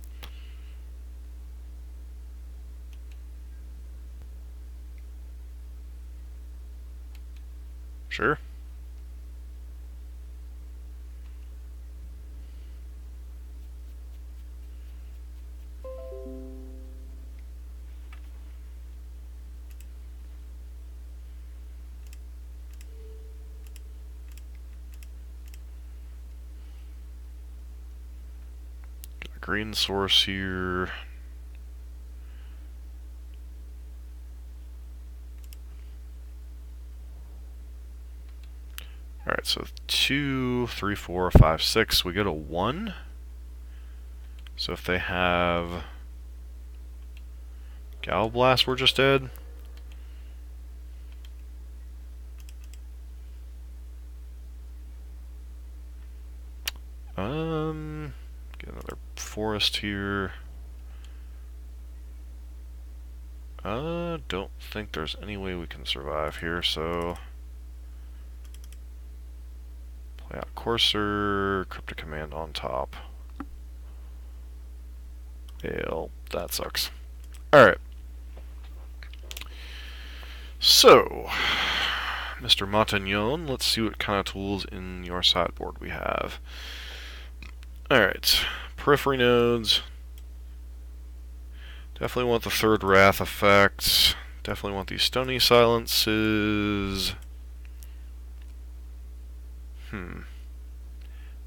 A: Sure. Got a green source here. Alright, so 2, 3, 4, 5, 6. We get a 1. So if they have Galblast, we're just dead. Get another forest here. Don't think there's any way we can survive here, so play out Courser, Cryptic Command on top. Hell, that sucks. Alright. So, Mr. Matagnon, let's see what kind of tools in your sideboard we have. Alright, periphery nodes. Definitely want the third Wrath effect. Definitely want these Stony Silences.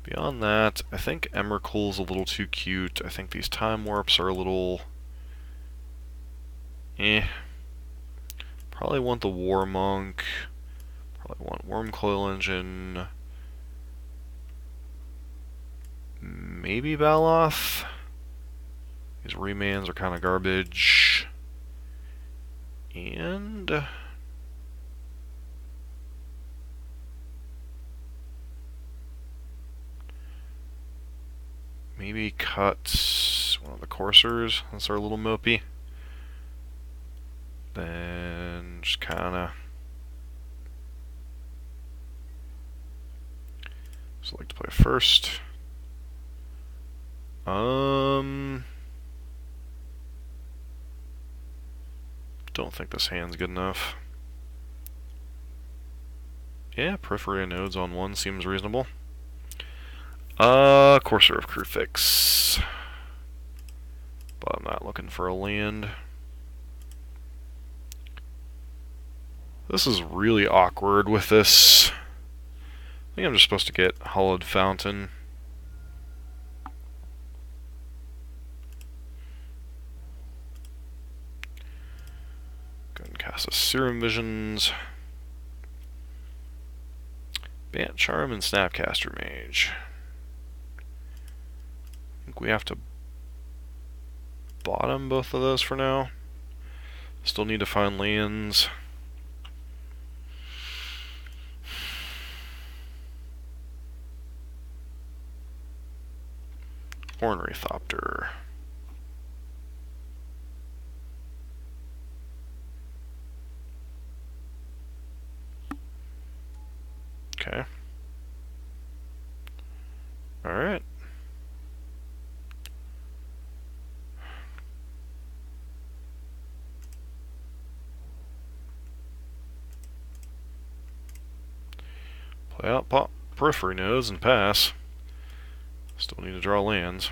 A: Beyond that, I think Emrakul's a little too cute. I think these Time Warps are a little... Probably want the War Monk. Probably want Wormcoil Engine. Maybe Baloth. These remans are kind of garbage. And... maybe cut one of the Coursers. That's our little mopey. Then just kinda... just like to play first. Don't think this hand's good enough. Yeah, Periphery and Nodes on one seems reasonable. Courser of Crufix. But I'm not looking for a land. This is really awkward with this. I think I'm just supposed to get Hollowed Fountain. Go ahead and cast a Serum Visions. Bant Charm and Snapcaster Mage. I think we have to bottom both of those for now. Still need to find lands. Ornithopter. Okay. Alright. Play out Periphery Nodes and pass. Still need to draw lands.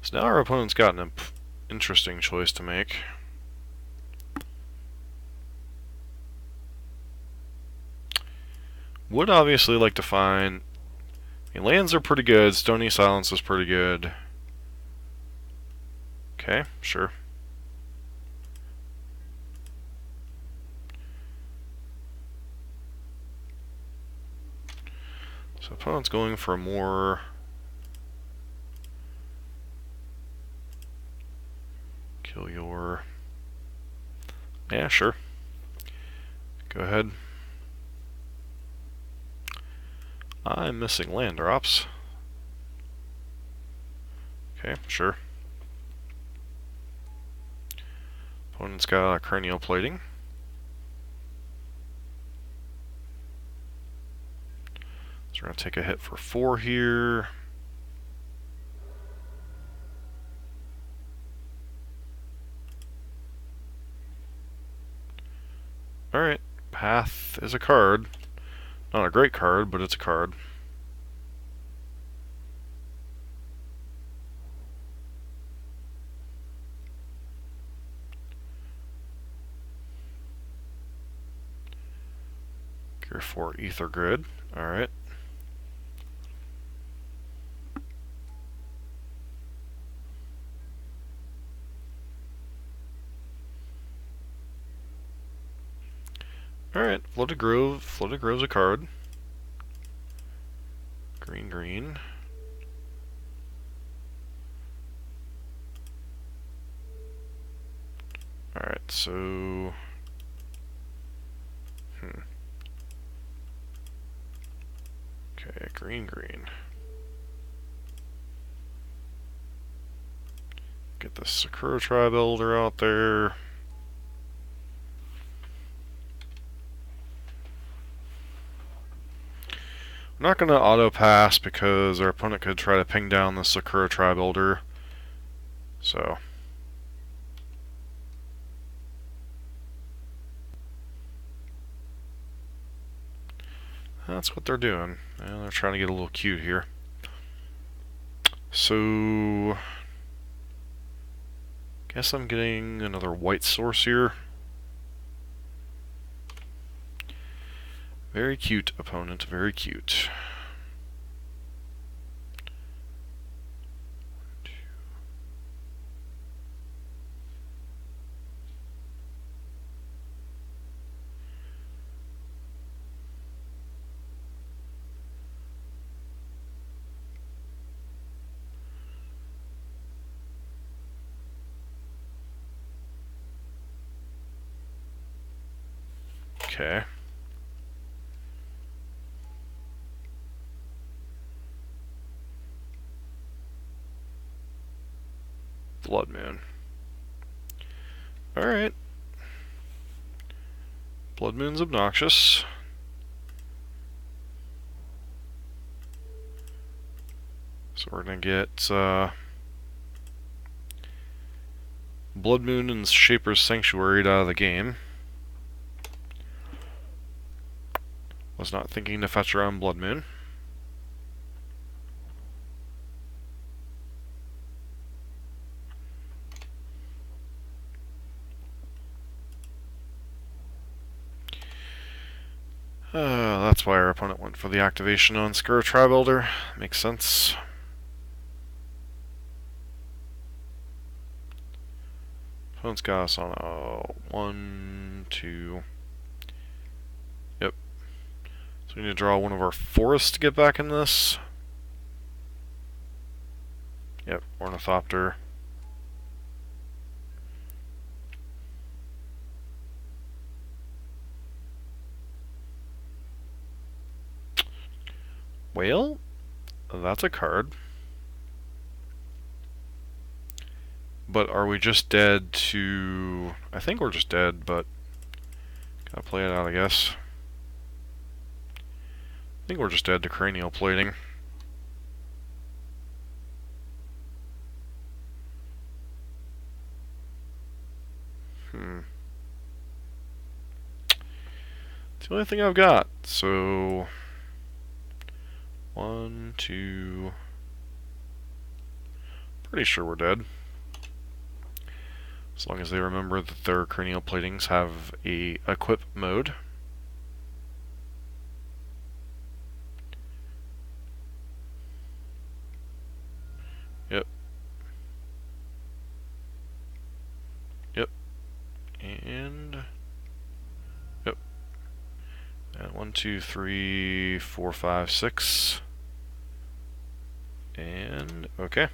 A: So now our opponent's got an interesting choice to make. Would obviously like to find... I mean, lands are pretty good, Stony Silence is pretty good. Okay, sure. So opponent's going for a more... kill your... yeah, sure. Go ahead. I'm missing land drops. Okay, sure. Opponent's got a Cranial Plating. So we're going to take a hit for 4 here. Alright, Path is a card. Not a great card, but it's a card. Gear 4 Ether Grid. Alright. Alright, Flooded Grove. Flooded Grove's a card. green, green. Alright, so... Okay, green, green. Get the Sakura Tribe Elder out there. I'm not going to auto-pass because our opponent could try to ping down the Sakura Tribe Elder. So... that's what they're doing. And they're trying to get a little cute here. So... guess I'm getting another white source here. Very cute, opponent. Very cute. Okay. Blood Moon. Alright. Blood Moon's obnoxious. So we're gonna get Blood Moon and Shaper's Sanctuary out of the game. Was not thinking to fetch around Blood Moon. That's why our opponent went for the activation on Sakura Tribe Elder. Makes sense. Opponent's got us on a 1, 2. Yep. So we need to draw one of our forests to get back in this. Yep, Ornithopter. Well, that's a card. But are we just dead to... I think we're just dead, but... gotta play it out, I guess. I think we're just dead to cranial plating. It's the only thing I've got, so... 1, 2... Pretty sure we're dead. As long as they remember that their cranial platings have a equip mode. Yep. Yep. And... yep. And 1, 2, 3, 4, 5, 6. And... okay.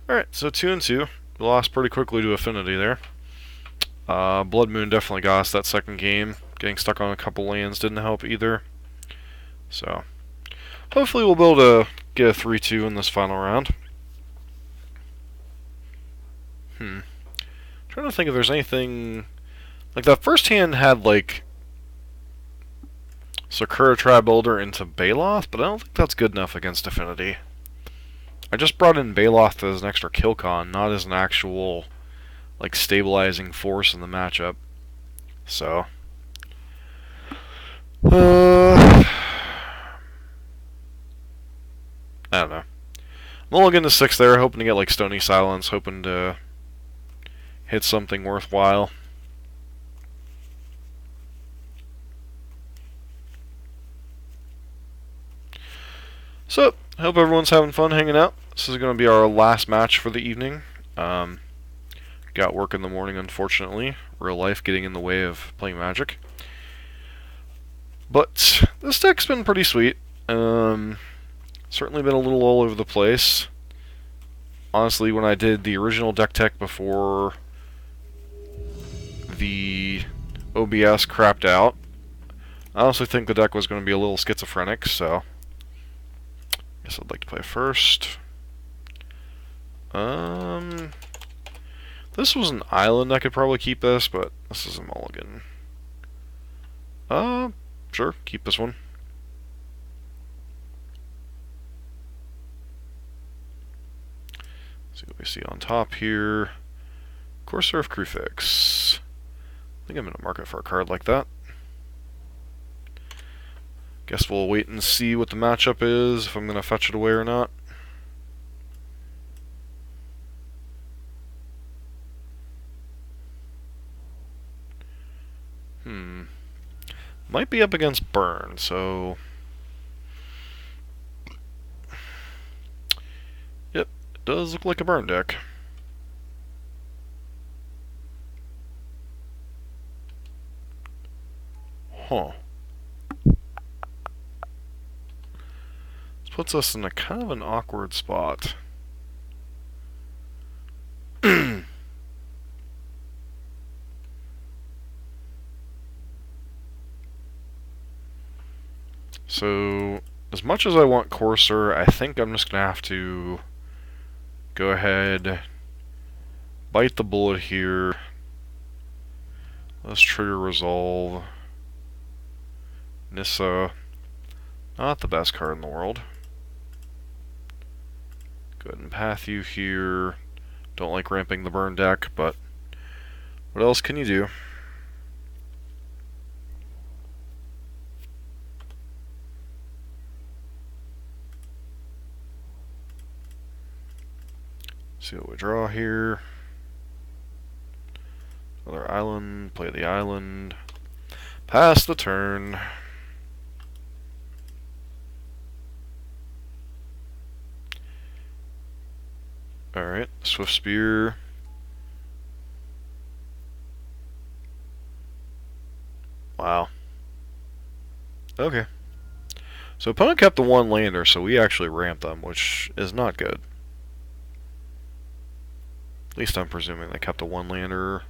A: Alright, so 2 and 2. We lost pretty quickly to Affinity there. Blood Moon definitely got us that second game. Getting stuck on a couple lands didn't help either. So, hopefully we'll be able to get a 3-2 in this final round. Trying to think if there's anything... like, that first hand had, like... Sakura Tribe Elder into Baloth, but I don't think that's good enough against Affinity. I just brought in Baloth as an extra kill con, not as an actual, like, stabilizing force in the matchup. So... I don't know. I'm only getting to 6 there, hoping to get, like, Stony Silence, hoping to hit something worthwhile. So, hope everyone's having fun hanging out. This is going to be our last match for the evening. Got work in the morning, unfortunately. Real life getting in the way of playing Magic. But this deck's been pretty sweet. Certainly been a little all over the place. Honestly, when I did the original deck tech before the OBS crapped out, I honestly think the deck was going to be a little schizophrenic, so I guess I'd like to play first. This was an island, I could probably keep this, but this is a mulligan. Sure, keep this one. See what we see on top here. Courser of Crufix. I think I'm in a market for a card like that. Guess we'll wait and see what the matchup is, if I'm going to fetch it away or not. Might be up against Burn, so... Yep, it does look like a Burn deck. Huh. This puts us in a kind of an awkward spot. So, as much as I want Courser, I think I'm just going to have to go ahead, bite the bullet here. Let's trigger Resolve. Nissa, not the best card in the world. Go ahead and path you here. Don't like ramping the Burn deck, but what else can you do? See what we draw here. Another island, play the island. Pass the turn. Alright, Swift Spear. Wow. Okay. So opponent kept the one lander, so we actually ramped them, which is not good. At least I'm presuming they kept a one-lander.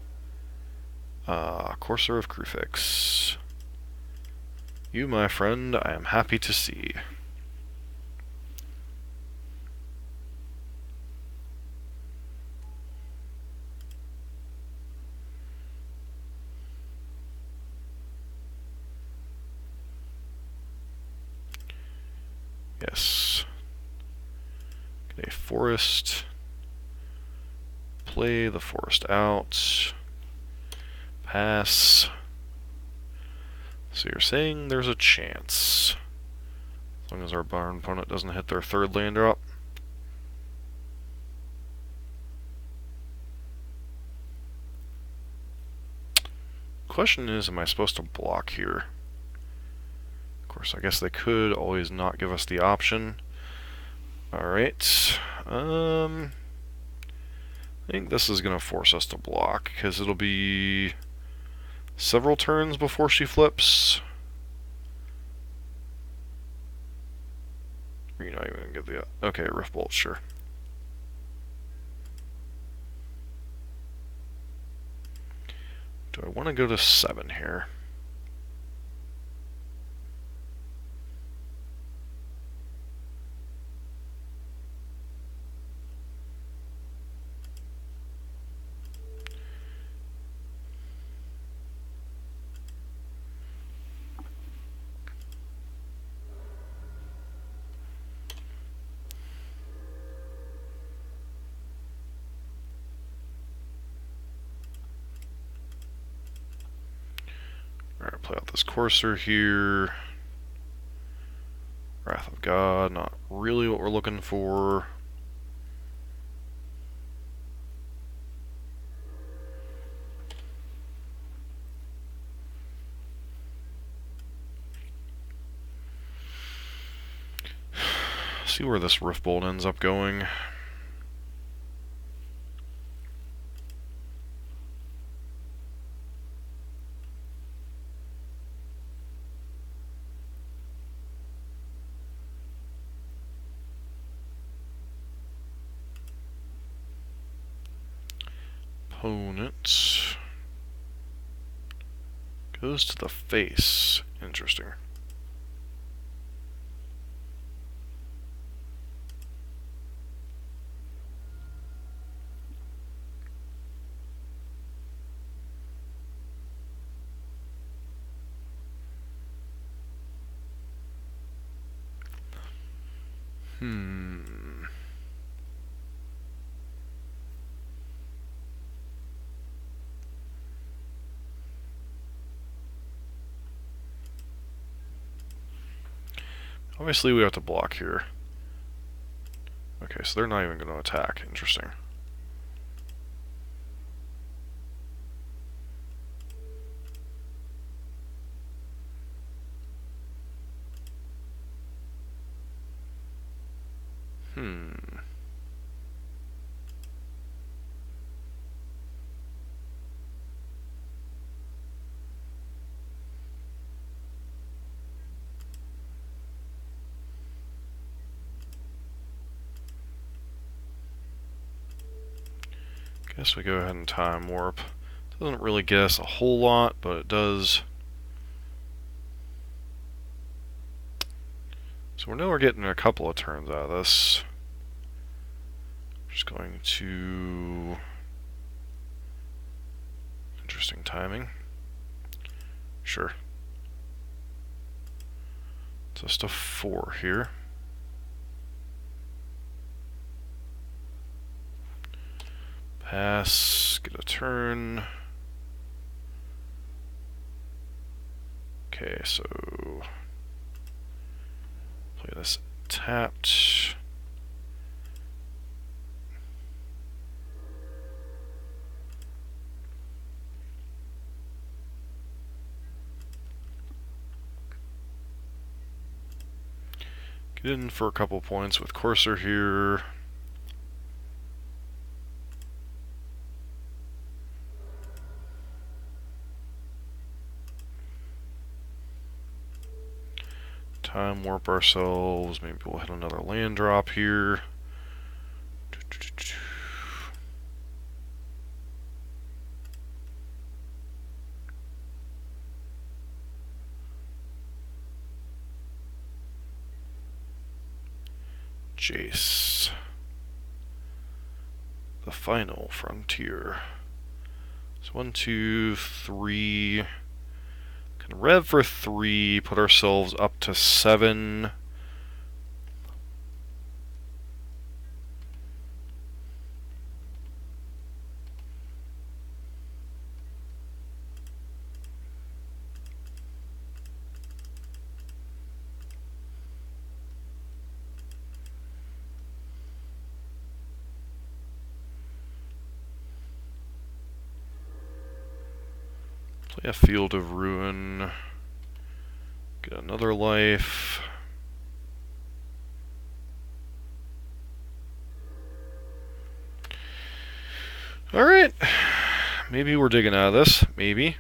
A: Courser of Crufix. You, my friend, I am happy to see. Yes. Get a forest. Play the forest out. Pass. So you're saying there's a chance. As long as our Burn opponent doesn't hit their third land drop. Question is, am I supposed to block here? Of course, I guess they could always not give us the option. Alright. I think this is going to force us to block, because it'll be several turns before she flips. You're not even going to get the... Okay, Rift Bolt, sure. Do I want to go to 7 here? Alright, play out this Courser here. Wrath of God, not really what we're looking for. see where this Riftbolt ends up going. Opponent goes to the face. Interesting. Obviously, we have to block here. Okay, so they're not even going to attack. Interesting. Guess we go ahead and time warp. Doesn't really get us a whole lot, but it does. So we know we're getting a couple of turns out of this. Just going to... Interesting timing. Sure. Just a 4 here. Pass, get a turn. Okay, so play this tapped. Get in for a couple points with Courser here. Time warp ourselves. Maybe we'll hit another land drop here. Jace. The final frontier. So 1, 2, 3. Can rev for 3, put ourselves up to 7. Play a Field of Ruin. Get another life. Alright. Maybe we're digging out of this. Maybe.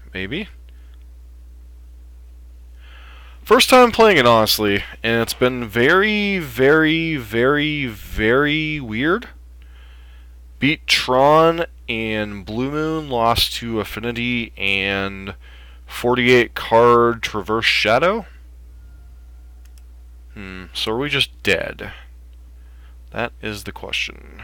A: First time playing it, honestly, and it's been very, very, very, very weird. Beat Tron and Blue Moon, lost to Affinity and 48 card Traverse Shadow. So are we just dead? That is the question.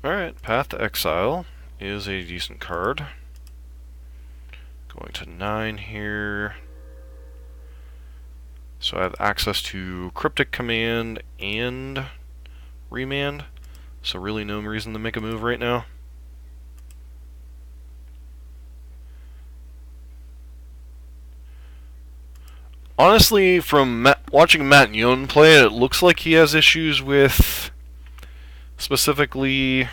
A: Alright, Path to Exile is a decent card. Going to 9 here. So I have access to Cryptic Command and Remand. So really no reason to make a move right now. Honestly, from watching Matt Yoon play it looks like he has issues with specifically...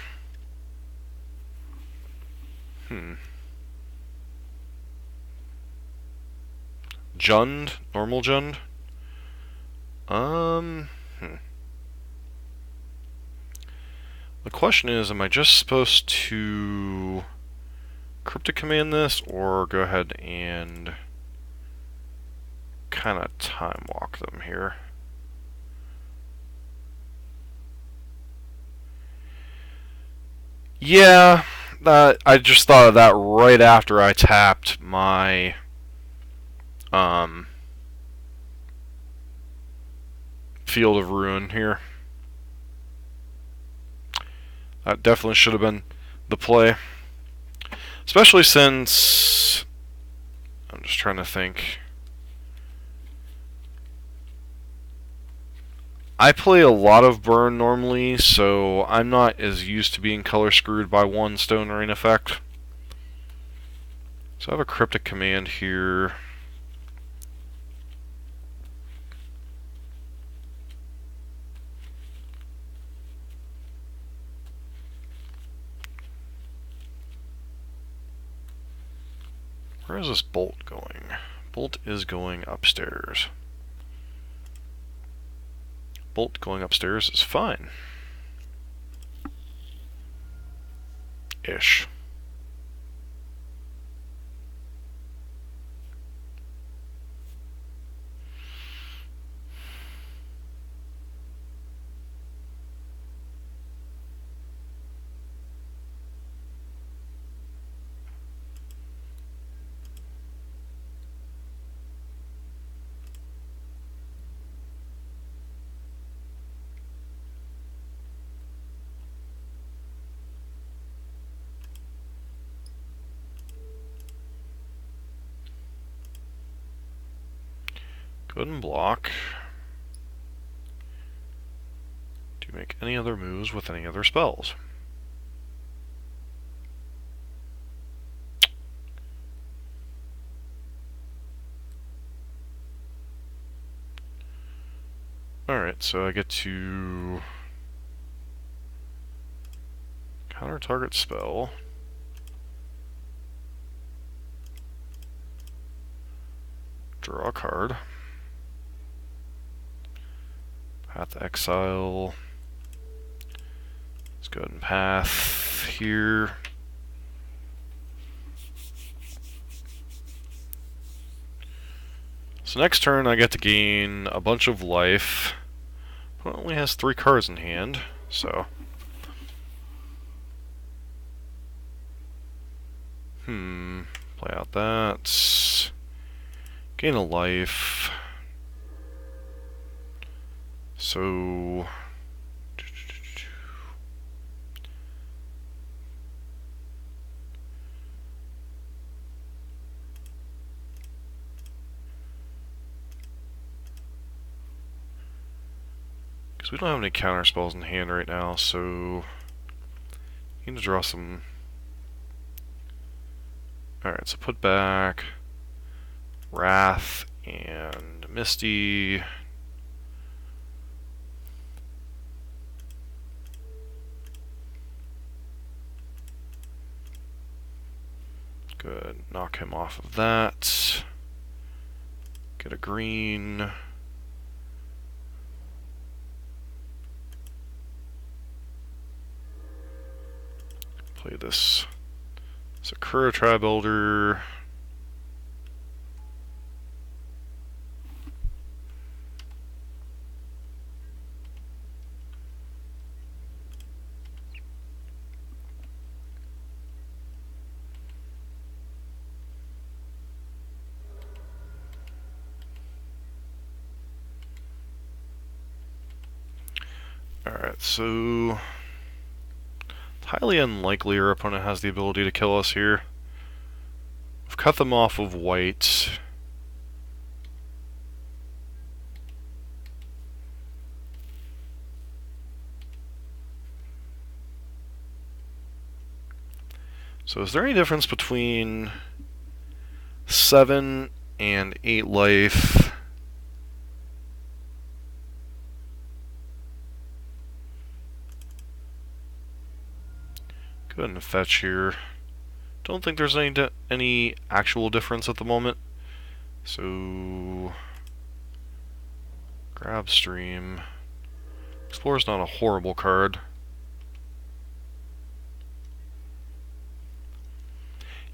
A: Jund? Normal Jund? The question is, am I just supposed to cryptic command this, or go ahead and kind of time walk them here? Yeah, I just thought of that right after I tapped my Field of Ruin here. That definitely should have been the play. Especially since... I'm just trying to think. I play a lot of Burn normally, so I'm not as used to being color screwed by one Stone Rain effect. So I have a Cryptic Command here. Where is this Bolt going? Bolt is going upstairs. Bolt going upstairs is fine. Ish. Go ahead and block. Do you make any other moves with any other spells? Alright, so I get to counter target spell. Draw a card. Path to exile. Let's go ahead and path here. So next turn I get to gain a bunch of life. Opponent only has 3 cards in hand, so... Play out that. Gain a life. So... because we don't have any counter spells in hand right now, so... need to draw some... Alright, so put back... Wrath and Misty... Good, knock him off of that. Get a green. Play this Sakura Tribe Elder. Alright, so... highly unlikely our opponent has the ability to kill us here. We've cut them off of white. So is there any difference between 7 and 8 life go ahead and fetch here. Don't think there's any actual difference at the moment. So grab stream. Explorer's not a horrible card.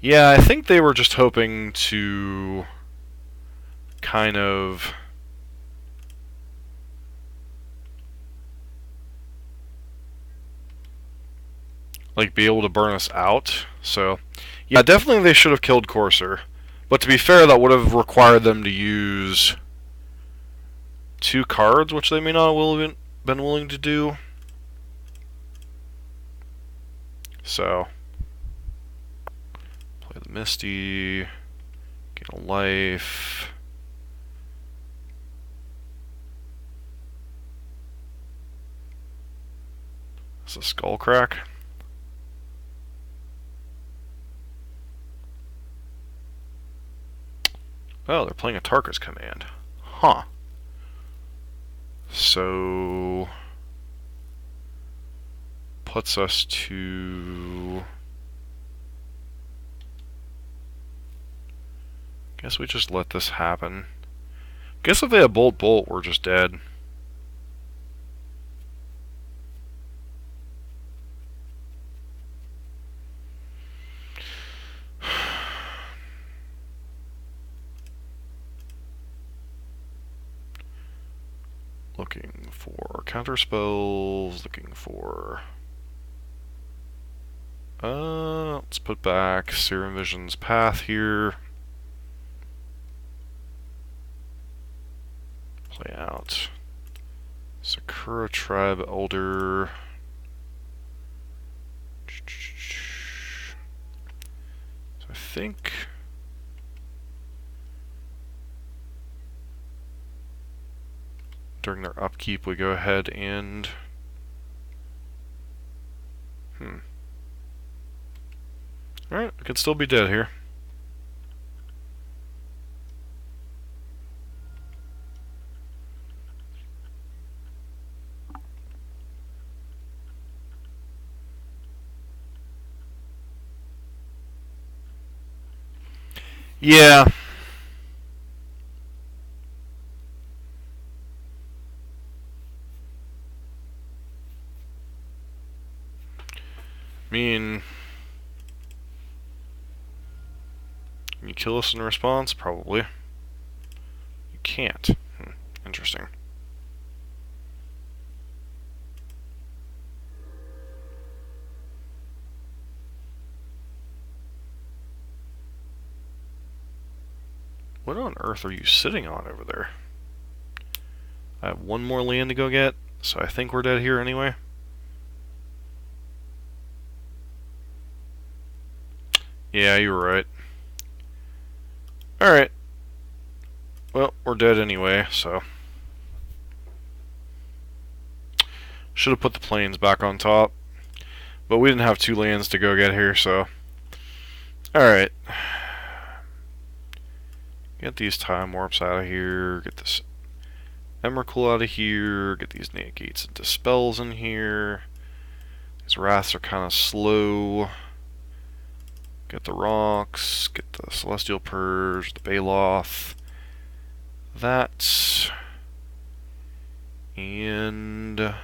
A: Yeah, I think they were just hoping to kind of like be able to burn us out. So yeah, definitely they should have killed Courser. But to be fair, that would have required them to use 2 cards, which they may not have been willing to do. So play the Misty, get a life. It's a Skull Crack. Oh, they're playing a Tarka's Command. Huh. So puts us to... Guess we just let this happen. Guess if they have Bolt, we're just dead. Looking for counter spells, looking for... let's put back Serum Vision's Path here. Play out Sakura Tribe Elder. So I think... during their upkeep, we go ahead and... Alright, we could still be dead here. Yeah. I mean, can you kill us in response? Probably. You can't. Interesting. What on earth are you sitting on over there? I have one more land to go get, so I think we're dead here anyway. Yeah, you were right. Alright. Well, we're dead anyway, so... Should have put the plains back on top. But we didn't have 2 lands to go get here, so... Alright. Get these Time Warps out of here. Get this Emrakul out of here. Get these Negates and Dispels in here. These Wraths are kind of slow. Get the Rocks, get the Celestial Purge, the Baloth, that, and,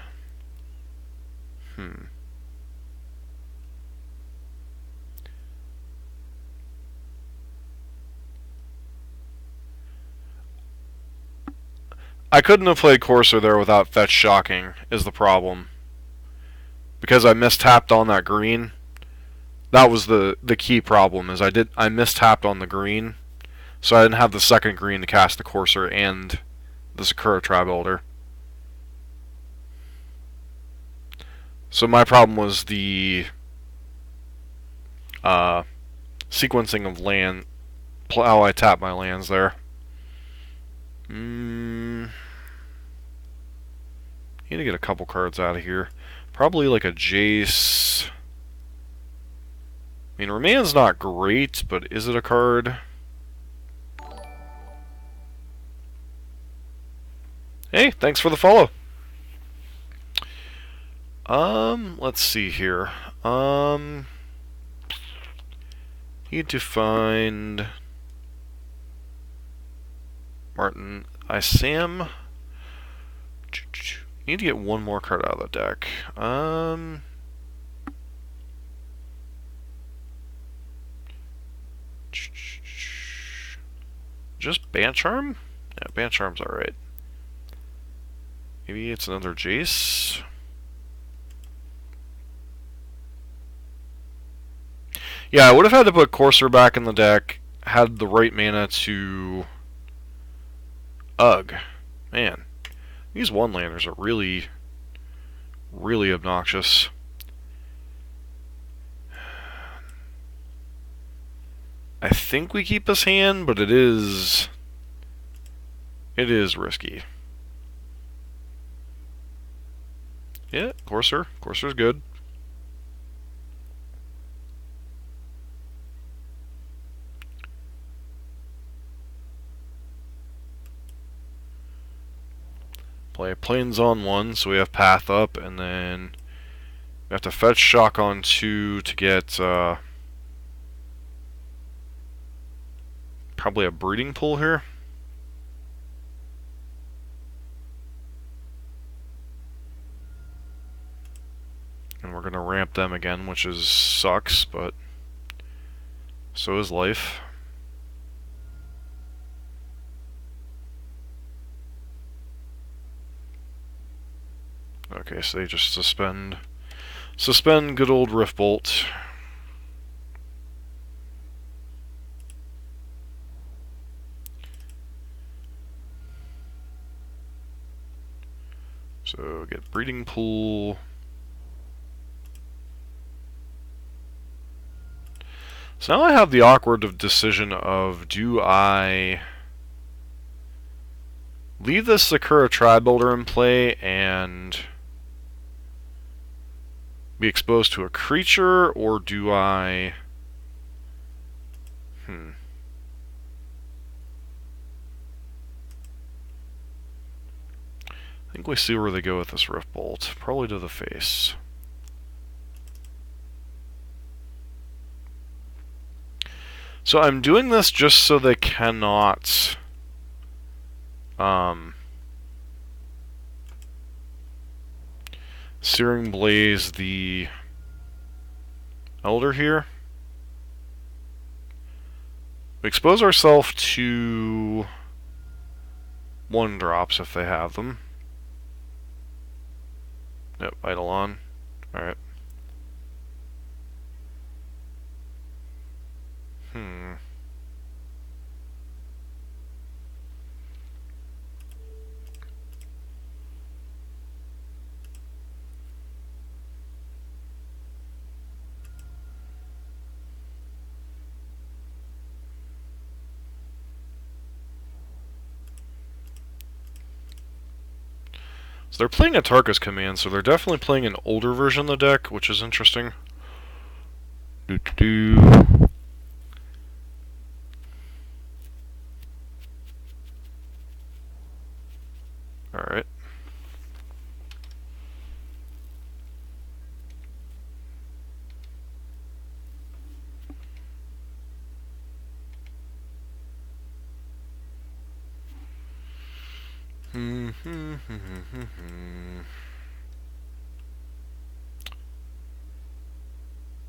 A: I couldn't have played Courser there without Fetch Shocking, is the problem. Because I mistapped on that green. That was the key problem, is I mistapped on the green, so I didn't have the second green to cast the Courser and the Sakura Tribe Elder. So my problem was the sequencing of land, how I tap my lands there. Need to get a couple cards out of here. Probably like a Jace... I mean, Remain's not great, but is it a card? Hey, thanks for the follow. Let's see here. Need to find Martin. Sam. Need to get one more card out of the deck. Just Bant Charm? Yeah, Bant Charm's alright. Maybe it's another Jace. Yeah, I would have had to put Courser back in the deck, had the right mana to... Ugh. Man. These one-landers are really, really obnoxious. I think we keep this hand, but it is risky. Yeah, Courser. Courser's good. Play Plains on 1, so we have Path up, and then we have to fetch Shock on 2 to get probably a Breeding Pool here. And we're going to ramp them again, which sucks, but so is life. Okay, so they just suspend good old Rift Bolt. So get Breeding Pool. So now I have the awkward decision of, do I leave this Sakura Tribe Builder in play and be exposed to a creature, or do I... I think we see where they go with this Rift Bolt. Probably to the face. So I'm doing this just so they cannot... Searing Blaze the Elder here. We expose ourselves to 1-drops if they have them. Yep, Eidolon. Alright. So they're playing a Tarkus command, so they're definitely playing an older version of the deck, which is interesting. Alright.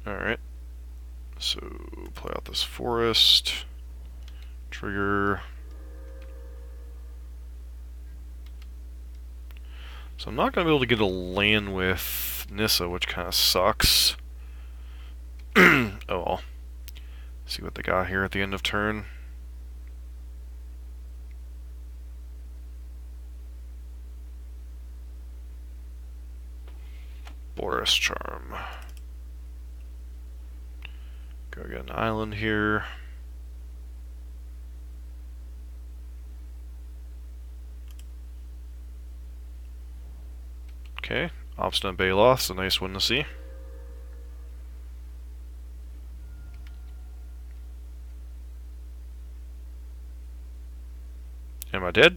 A: Alright. So, play out this forest. Trigger. So I'm not going to be able to get a land with Nissa, which kind of sucks. Oh well. See what they got here at the end of turn. Boros Charm. Go get an island here. Okay, Obstinate Baloth's a nice one to see. Am I dead?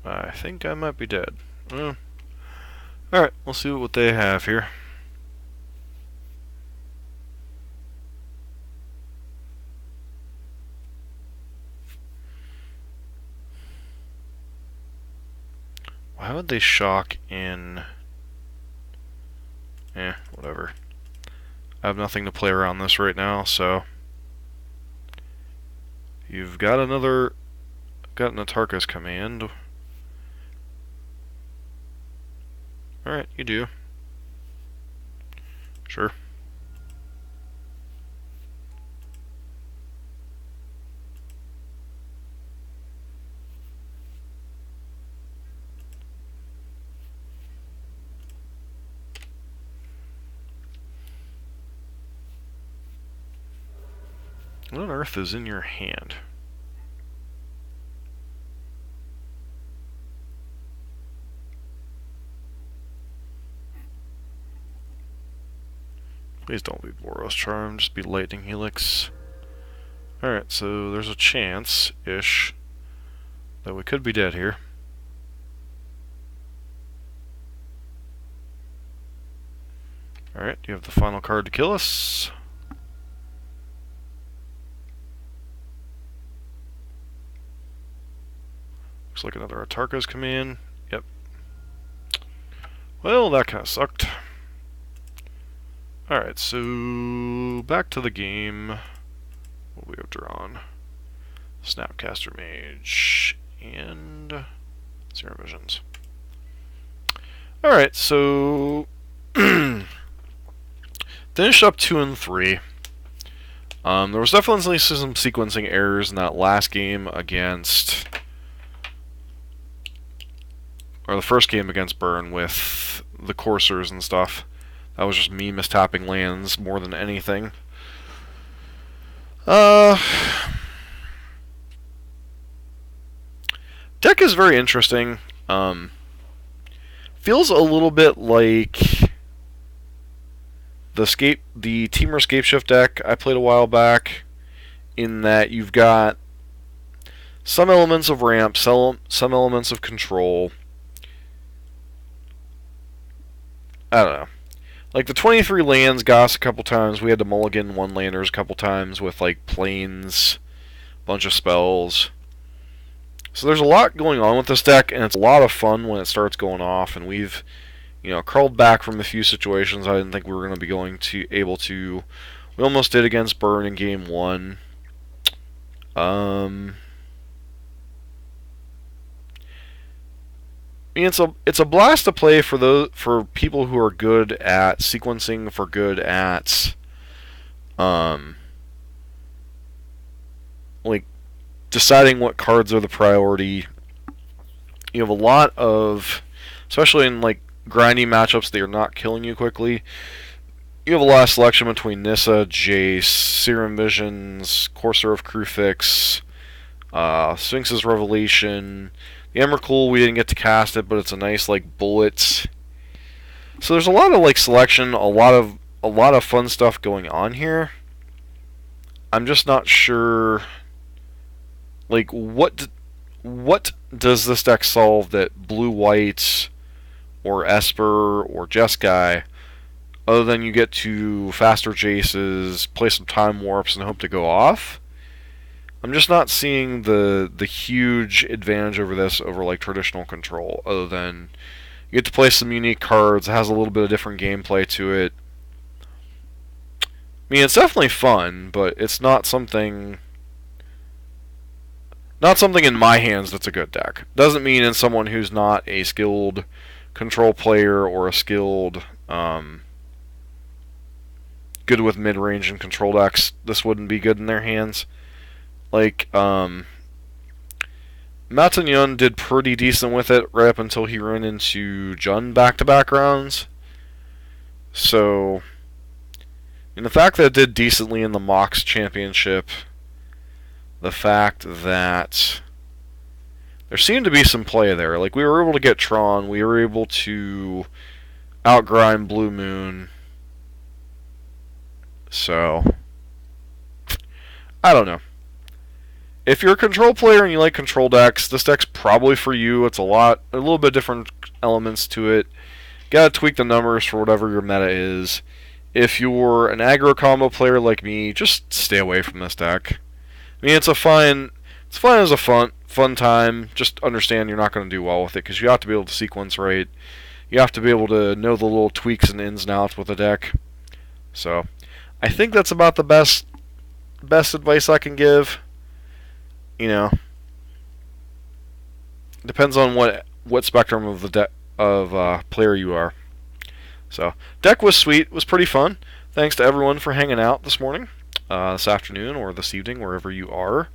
A: I think I might be dead. Alright, we'll see what they have here. Why would they shock in... whatever. I have nothing to play around this right now, so... You've got another... Got an Atarka's command. Alright, you do. Sure. What on earth is in your hand? Please don't be Boros Charm, just be Lightning Helix. Alright, so there's a chance-ish that we could be dead here. Alright, you have the final card to kill us. Looks like another Atarka's command. Yep. Well, that kind of sucked. Alright, so back to the game. What we have drawn? Snapcaster Mage and Zero Visions. Alright, so finished up 2 and 3. There was definitely some sequencing errors in that last game against, or the first game against Burn with the coursers and stuff. That was just me mistapping lands more than anything. Deck is very interesting. Feels a little bit like the Temur Scapeshift deck I played a while back, in that you've got some elements of ramp, some elements of control. I don't know. Like, the 23 lands got us a couple times. We had to mulligan 1-landers a couple times with, like, planes, bunch of spells. So there's a lot going on with this deck, and it's a lot of fun when it starts going off, and we've, crawled back from a few situations I didn't think we were going to be able to. We almost did against Burn in Game 1. I mean, it's a blast to play for people who are good at sequencing, for good at like deciding what cards are the priority. You have a lot of, especially in like grindy matchups that are not killing you quickly, you have a lot of selection between Nissa, Jace, Serum Visions, Courser of Kruphix, Sphinx's Revelation. The Emrakul, we didn't get to cast it, but it's a nice like bullet. So there's a lot of like selection, a lot of fun stuff going on here. I'm just not sure, like, what does this deck solve that blue-white or Esper or Jeskai, other than you get to faster Jaces, play some Time Warps, and hope to go off? I'm just not seeing the huge advantage over this over like traditional control, other than you get to play some unique cards. It has a little bit of different gameplay to it. I mean, it's definitely fun, but it's not something in my hands that's a good deck. Doesn't mean in someone who's not a skilled control player or a skilled good with mid-range and control decks, this wouldn't be good in their hands. Like, Matignon did pretty decent with it right up until he ran into Jund back-to-back rounds. So, and the fact that it did decently in the MOCS championship, the fact that there seemed to be some play there. Like, we were able to get Tron, we were able to outgrind Blue Moon. So, I don't know. if you're a control player and you like control decks, this deck's probably for you. It's a little bit different elements to it. Gotta tweak the numbers for whatever your meta is. If you're an aggro combo player like me, just stay away from this deck. I mean, it's fine as a fun time. Just understand you're not going to do well with it because you have to be able to sequence right. You have to be able to know the little tweaks and ins and outs with the deck. So, I think that's about the best advice I can give. You know, depends on what spectrum of the player you are. So, deck was sweet. It was pretty fun. Thanks to everyone for hanging out this morning, this afternoon, or this evening, wherever you are.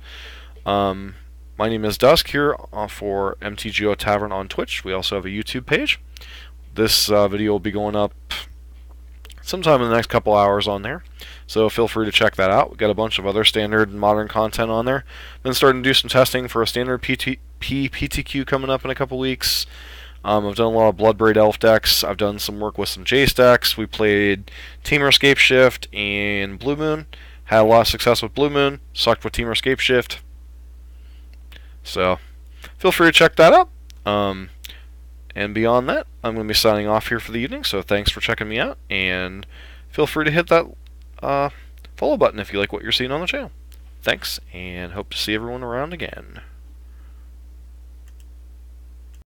A: My name is Dusk here for MTGO Tavern on Twitch. We also have a YouTube page. This video will be going up sometime in the next couple hours on there, so feel free to check that out. We've got a bunch of other standard and modern content on there. Then starting to do some testing for a standard PTQ coming up in a couple weeks. I've done a lot of Bloodbraid Elf decks. I've done some work with some Jace decks. We played Teamer Escape Shift and Blue Moon. Had a lot of success with Blue Moon. Sucked with Teamer Escape Shift. So, feel free to check that out. And beyond that, I'm going to be signing off here for the evening. So thanks for checking me out. And feel free to hit that follow button if you like what you're seeing on the channel. Thanks, and hope to see everyone around again.